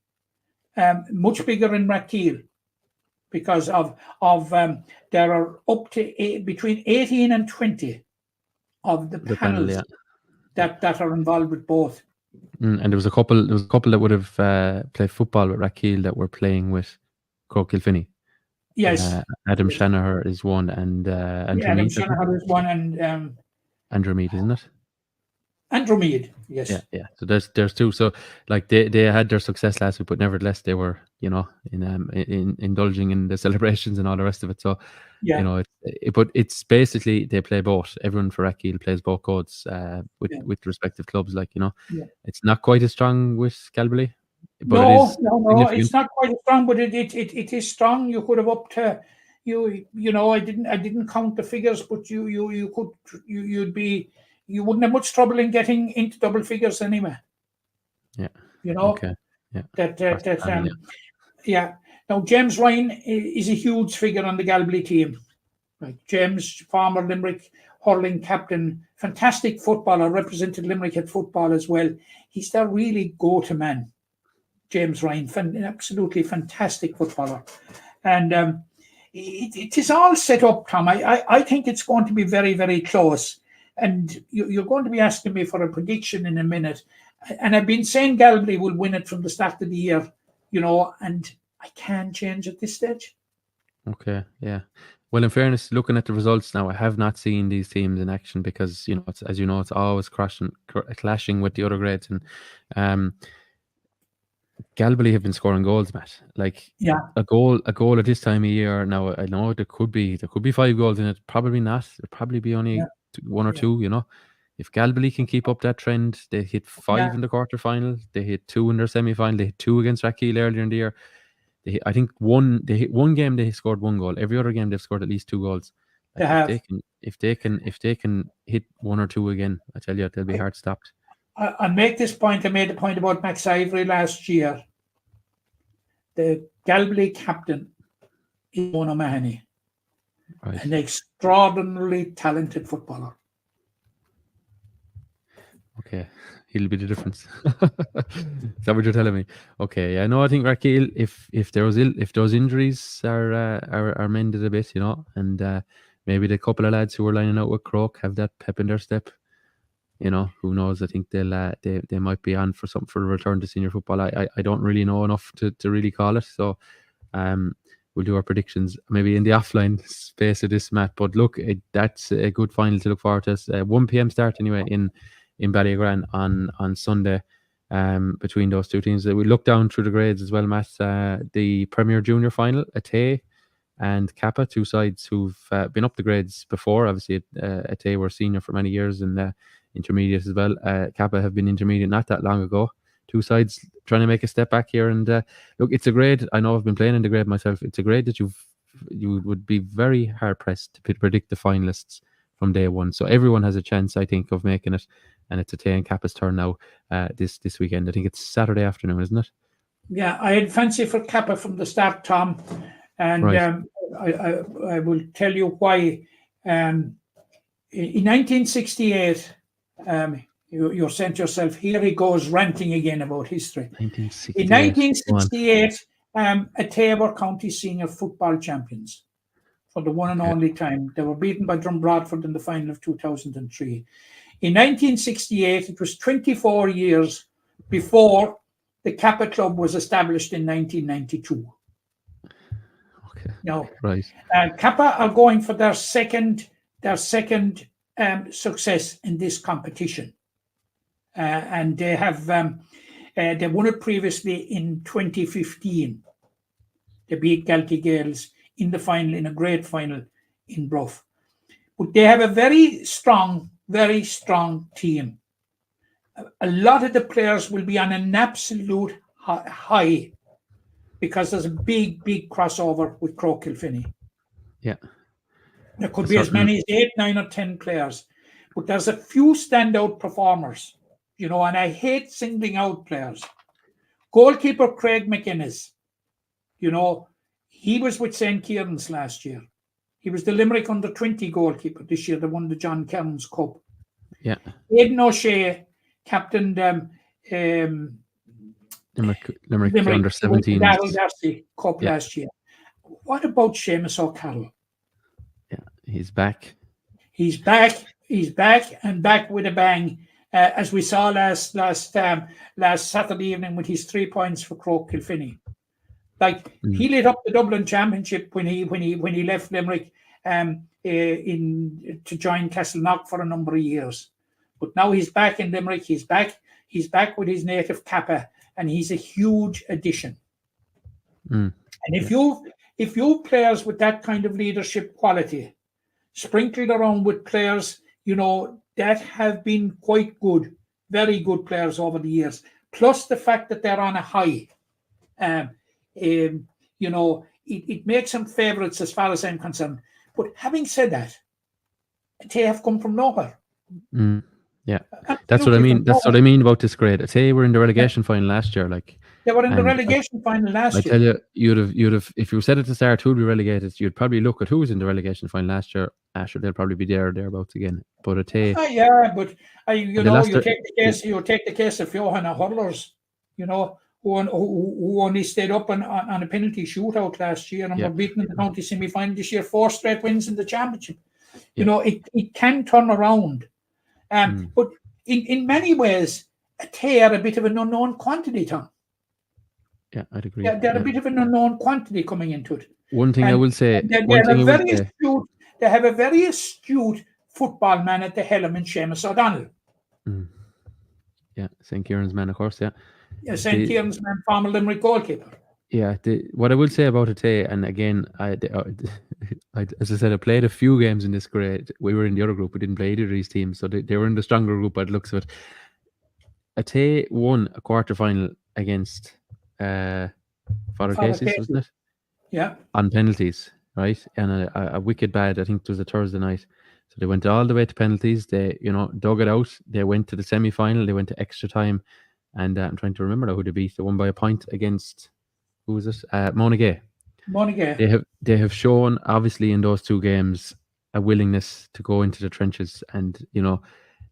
Much bigger in Rathkeale because of there are up to between 18 and 20 of the panels that are involved with both. And there was a couple that would have played football with Rathkeale that were playing with Cork Kilfinney. Yes. Adam Shanahan is one, and Andrew Adam Meade. Shanahan is one, and Andrew Meade, isn't it? Andrew Meade, yes. Yeah. So there's two. So like they had their success last week, but nevertheless they were, you know, in indulging in the celebrations and all the rest of it. So you know, but it's basically they play both. Everyone for Rathkeale plays both codes with respective clubs. Like, you know, it's not quite as strong with Galway. But no, it's not quite as strong, but it is strong. You could have up to you know, I didn't count the figures, but you wouldn't have much trouble in getting into double figures anyway. Yeah. You know. Okay. Yeah. Now James Ryan is a huge figure on the Galway team. Right. James, former Limerick hurling captain, fantastic footballer, represented Limerick at football as well. He's their really go-to man. James Ryan, absolutely fantastic footballer. And it is all set up, Tom. I think it's going to be very, very close. And you're going to be asking me for a prediction in a minute. And I've been saying Galway will win it from the start of the year, you know, and I can't change at this stage. Okay, yeah. Well, in fairness, looking at the results now, I have not seen these teams in action because, you know, as you know, it's always clashing with the other grades. And Galway have been scoring goals, Matt. Like a goal at this time of year. Now I know there could be 5 goals in it. Probably not. There'll probably be only one or two. You know, if Galway can keep up that trend, they hit 5 in the quarterfinal. They hit 2 in their semi-final. They hit 2 against Rathkeale earlier in the year. I think they hit one game. They scored 1 goal. Every other game they've scored at least 2 goals. Like if they can hit 1 or 2 again, I tell you, they'll be hard stopped. I make this point. I made the point about Max Ivory last year. the Galway captain is Eamon O'Mahony, Right. an extraordinarily talented footballer. Okay, he'll be the difference. Is that what you're telling me? Okay, yeah, no, I think Raquel, if those injuries are mended a bit, and maybe the couple of lads who were lining out with Croke have that pep in their step, who knows? I think they might be on for something for a return to senior football. I don't really know enough to really call it, so we'll do our predictions maybe in the offline space of this, Matt. But look, that's a good final to look forward to. 1 p.m. start anyway in Ballygran on Sunday, between those two teams. We look down through the grades as well, Matt. The Premier Junior final, Adare and Kappa, two sides who've been up the grades before. Obviously, Adare were senior for many years and intermediate as well. Kappa have been intermediate not that long ago. Two sides trying to make a step back here. And look, it's a grade. I know I've been playing in the grade myself. It's a grade that you would be very hard pressed to predict the finalists from day one. So everyone has a chance, I think, of making it. And it's Adare and Kappa's turn now this weekend. I think it's Saturday afternoon, isn't it? Yeah, I had fancy for Kappa from the start, Tom. And Right. I will tell you why. In 1968, you sent yourself, here he goes ranting again about history. 1968. In 1968, Adare were county senior football champions for the one and only time. They were beaten by Drumbradford in the final of 2003. In 1968, it was 24 years before the Kappa Club was established in 1992. Okay. Now, Right. Kappa are going for their second success in this competition, and they have they won it previously in 2015. They beat Galtee Gales in the final, in a great final in Bruff. But they have a very strong team. A lot of the players will be on an absolute high because there's a big crossover with Croke Kilfinney. Yeah. There could be as many as 8, 9 or 10 players, but there's a few standout performers, and I hate singling out players. Goalkeeper Craig McInnes, he was with St. Kieran's last year. He was the Limerick under-20 goalkeeper this year. They won the John Kearns Cup. Yeah. Aidan O'Shea captained Limerick under 17 Darrell Darcy Cup last year. What about Seamus O'Carroll? Yeah, he's back. He's back and back with a bang, as we saw last Saturday evening with his 3 points for Croke Kilfinney. He lit up the Dublin Championship when he left Limerick to join Castleknock for a number of years. But now he's back in Limerick. He's back with his native Kappa, and he's a huge addition. And if you players with that kind of leadership quality, sprinkled around with players, that have been quite good, very good players over the years, plus the fact that they're on a high, it makes them favourites as far as I'm concerned. But having said that, they have come from nowhere. Yeah, that's what I mean. That's what I mean about this grade. Say we're in the relegation final last year, they were in the relegation final last year. I tell you, you'd have if you said at the start who'd be relegated, you'd probably look at who was in the relegation final last year. Sure, they'll probably be thereabouts again. But you take the case of Johanna hurlers, who only stayed up on a penalty shootout last year and were beaten in the county semi-final this year, 4 straight wins in the championship. It can turn around. But in many ways, they are a bit of an unknown quantity, Tom. Yeah, I'd agree. They're a bit of an unknown quantity coming into it. One thing I will say, they have a very astute football man at the helm in Seamus O'Donnell. Yeah, St. Kieran's man, of course, yeah. Yeah, St. Kieran's man, former Limerick goalkeeper. Yeah, what I will say about it, and again, as I said, I played a few games in this grade. We were in the other group. We didn't play either of these teams, so they were in the stronger group by the looks of it. Ate won a quarter-final against Father Casey's, wasn't it? Yeah. On penalties, right? And a wicked bad, I think it was a Thursday night. So they went all the way to penalties. They, dug it out. They went to the semi-final. They went to extra time. And I'm trying to remember now who they beat. They won by a point against... who was it? Monaghan. Monaghan. They have shown obviously in those 2 games a willingness to go into the trenches, and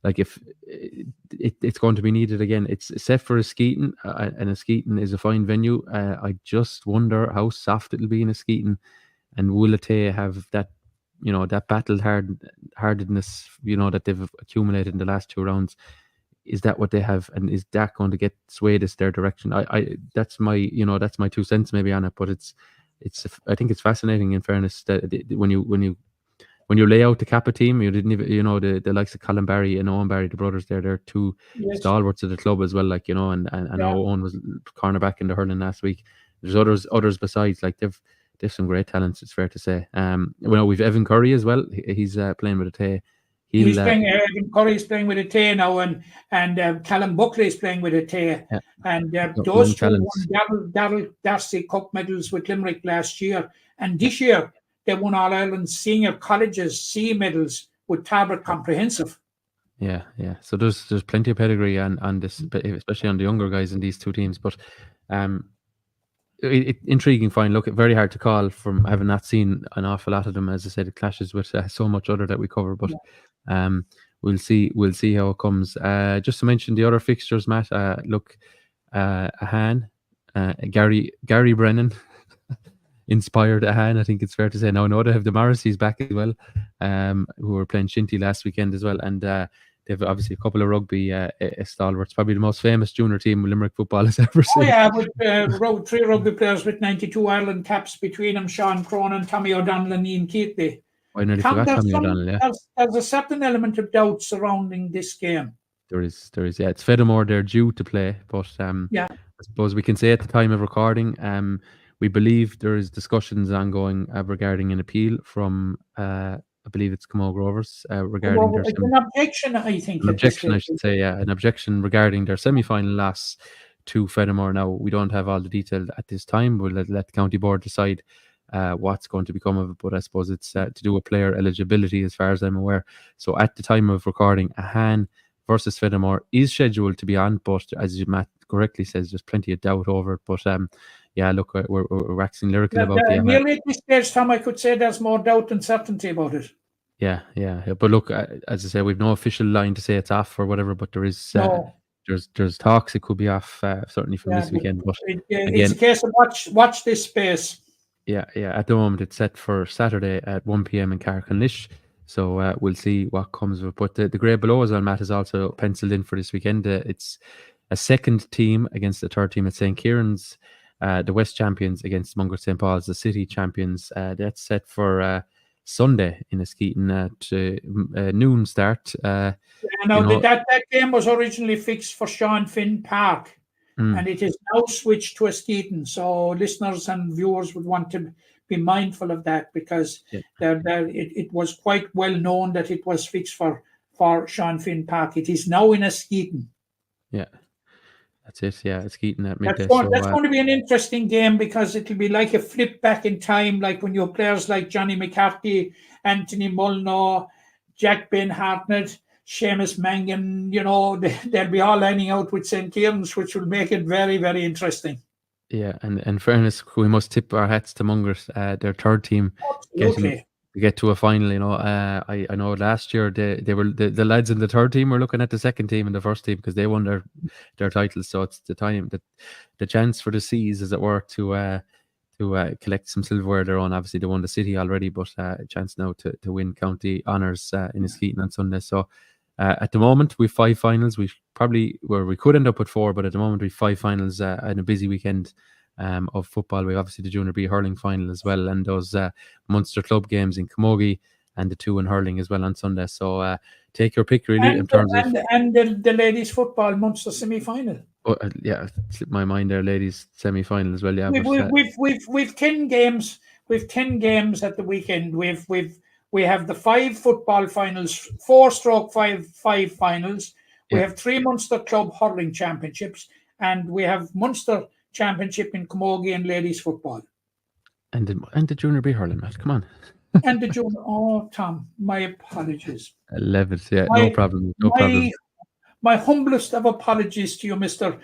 like if it's going to be needed again. It's set for Askeaton, and Askeaton is a fine venue. I just wonder how soft it'll be in Askeaton, and will Adare have that, that battle hardness, that they've accumulated in the last 2 rounds. Is that what they have, and is that going to get swayed as their direction? I that's my that's my 2 cents maybe on it, but I think it's fascinating, in fairness, that when you lay out the Kappa team, you didn't even, the likes of Colin Barry and Owen Barry, the brothers there, they're 2 stalwarts of the club as well, like, and Owen was cornerback in the hurling last week. There's others besides, like they've some great talents, it's fair to say. We've Evan Curry as well. He's playing with Adare. He's playing. Evan Curry's playing with Adare now, and Callum Buckley is playing with Adare. Yeah. And those 2 won Daryl Darcy Cup medals with Limerick last year, and this year they won All Ireland Senior Colleges C medals with Tarbert Comprehensive. Yeah. So there's plenty of pedigree on this, especially on the younger guys in these 2 teams. But intriguing find. Look, very hard to call from having not seen an awful lot of them. As I said, it clashes with so much other that we cover. But we'll see how it comes. Just to mention the other fixtures, Matt. Ahan, Gary Brennan inspired Ahan, I think it's fair to say. Now I know they have the Morrisseys back as well, who were playing Shinty last weekend as well, and they've obviously a couple of rugby stalwarts, probably the most famous junior team Limerick football has ever seen. With 3 rugby players with 92 Ireland caps between them: Sean Cronin, Tommy O'Donnell, and Ian Keatley. I nearly forgot Tommy O'Donnell. Yeah, there's a certain element of doubt surrounding this game. There is. Yeah, it's Fedamore they're due to play, but I suppose we can say at the time of recording, we believe there is discussions ongoing regarding an appeal from I believe it's Camogue Rovers regarding their an objection. I think an objection, I should say. Yeah, an objection regarding their semi-final loss to Fedamore. Now we don't have all the detail at this time. We'll let the county board decide what's going to become of it, but I suppose it's to do with player eligibility as far as I'm aware. So at the time of recording, Ahan versus Fedamore is scheduled to be on, but as Matt correctly says, there's plenty of doubt over it. But look, we're waxing lyrical about the nearly at this stage, Tom, I could say there's more doubt than certainty about it. Yeah. But look, as I say, we've no official line to say it's off or whatever, but there is there's talks it could be off certainly from this weekend. But it's a case of watch this space. Yeah. At the moment, it's set for Saturday at 1 p.m. in Carrick-on-Laois. So we'll see what comes of it. But the grade below as well, Matt, is also penciled in for this weekend. It's a second team against the third team at St. Kieran's. The West champions against Mungo St. Paul's, the City champions. That's set for Sunday in Askeaton at noon start. That game was originally fixed for Sean Finn Park. And it is now switched to Askeaton. So listeners and viewers would want to be mindful of that, because it was quite well known that it was fixed for Sean Finn Park. It is now in Askeaton. Yeah, that's it. Yeah, Askeaton at midday. That's going to be an interesting game, because it'll be like a flip back in time, like when you have players like Johnny McCarthy, Anthony Mulno, Jack Ben Hartnett, Seamus Mangan, they'll be all lining out with St. Kieran's, which will make it very, very interesting. Yeah, and in fairness, we must tip our hats to Mungers, their third team, to get to a final. I know last year they were the lads in the third team were looking at the second team and the first team, because they won their titles. So it's the time that the chance for the C's, as it were, to collect some silverware of their own. Obviously, they won the City already, but a chance now to win county honours in Askeaton on Sunday. So. At the moment, we've 5 finals. We could end up with 4, but at the moment we've 5 finals and a busy weekend of football. We obviously the Junior B hurling final as well, and those Munster club games in Camogie, and the 2 in hurling as well on Sunday. So take your pick, really, in terms of the ladies football Munster semi-final. Slipped my mind there, ladies semi-final as well. Yeah, we've 10 games. We've 10 games at the weekend. We have the 5 football finals, 4/5 finals. We have 3 Munster Club hurling championships, and we have Munster championship in Camogie and ladies football. And the Junior B hurling, Matt. Come on. And the Junior. Oh, Tom, my apologies. I love it. Yeah, no problem. My humblest of apologies to you, Mr.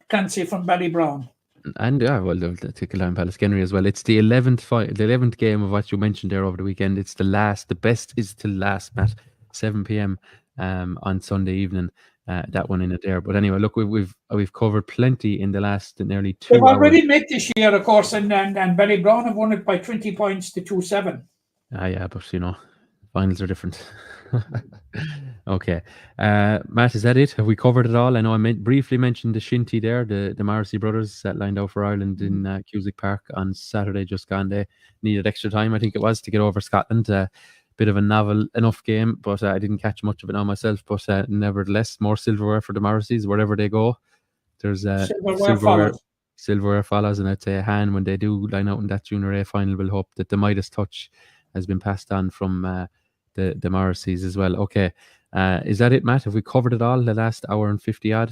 Clancy from Ballybrown. And yeah, well, the Killarney Palace Kenry as well. It's the 11th game of what you mentioned there over the weekend. It's the last. The best is to last, Matt. 7 p.m. On Sunday evening. That one in it there. But anyway, look, we've covered plenty in the last nearly 2 They've hours. already met this year, of course, and Ballybrown have won it by 20 points to 2-7. Yeah, but finals are different. Okay. Matt, is that it? Have we covered it all? I know I briefly mentioned the Shinty there, the Morrissey brothers that lined out for Ireland in Cusack Park on Saturday just gone. They needed extra time, I think it was, to get over Scotland. Bit of a novel enough game, but I didn't catch much of it now myself. But nevertheless, more silverware for the Morrisseys wherever they go. There's silverware follows, and I'd say a hand when they do line out in that Junior A final. We'll hope that the Midas touch has been passed on from the Morrisseys as well. Okay, is that it, Matt? Have we covered it all? The last hour and 50 odd.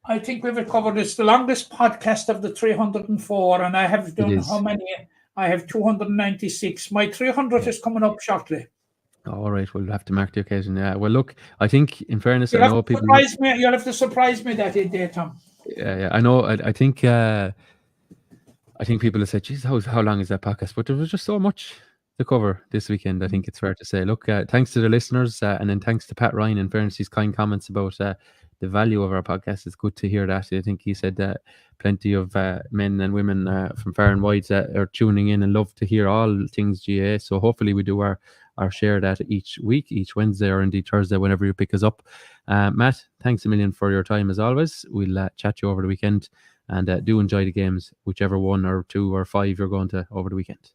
I think we've covered. It's the longest podcast of the 304, and I have done how many? I have 296. My 300 is coming up shortly. All right, we'll have to mark the occasion. Yeah. Well, look, I think in fairness, You'll I know people. You'll have to surprise me that day, Tom. Yeah, I know. I think people have said, "Geez, how long is that podcast?" But there was just so much to cover this weekend. I think it's fair to say. Look, thanks to the listeners, and then thanks to Pat Ryan. In fairness, his kind comments about the value of our podcast. It's good to hear that. I think he said that plenty of men and women from far and wide are tuning in and love to hear all things GA. So hopefully we do our share that each week, each Wednesday or indeed Thursday, whenever you pick us up. Matt, thanks a million for your time as always. We'll chat you over the weekend, and do enjoy the games, whichever one or two or five you're going to over the weekend.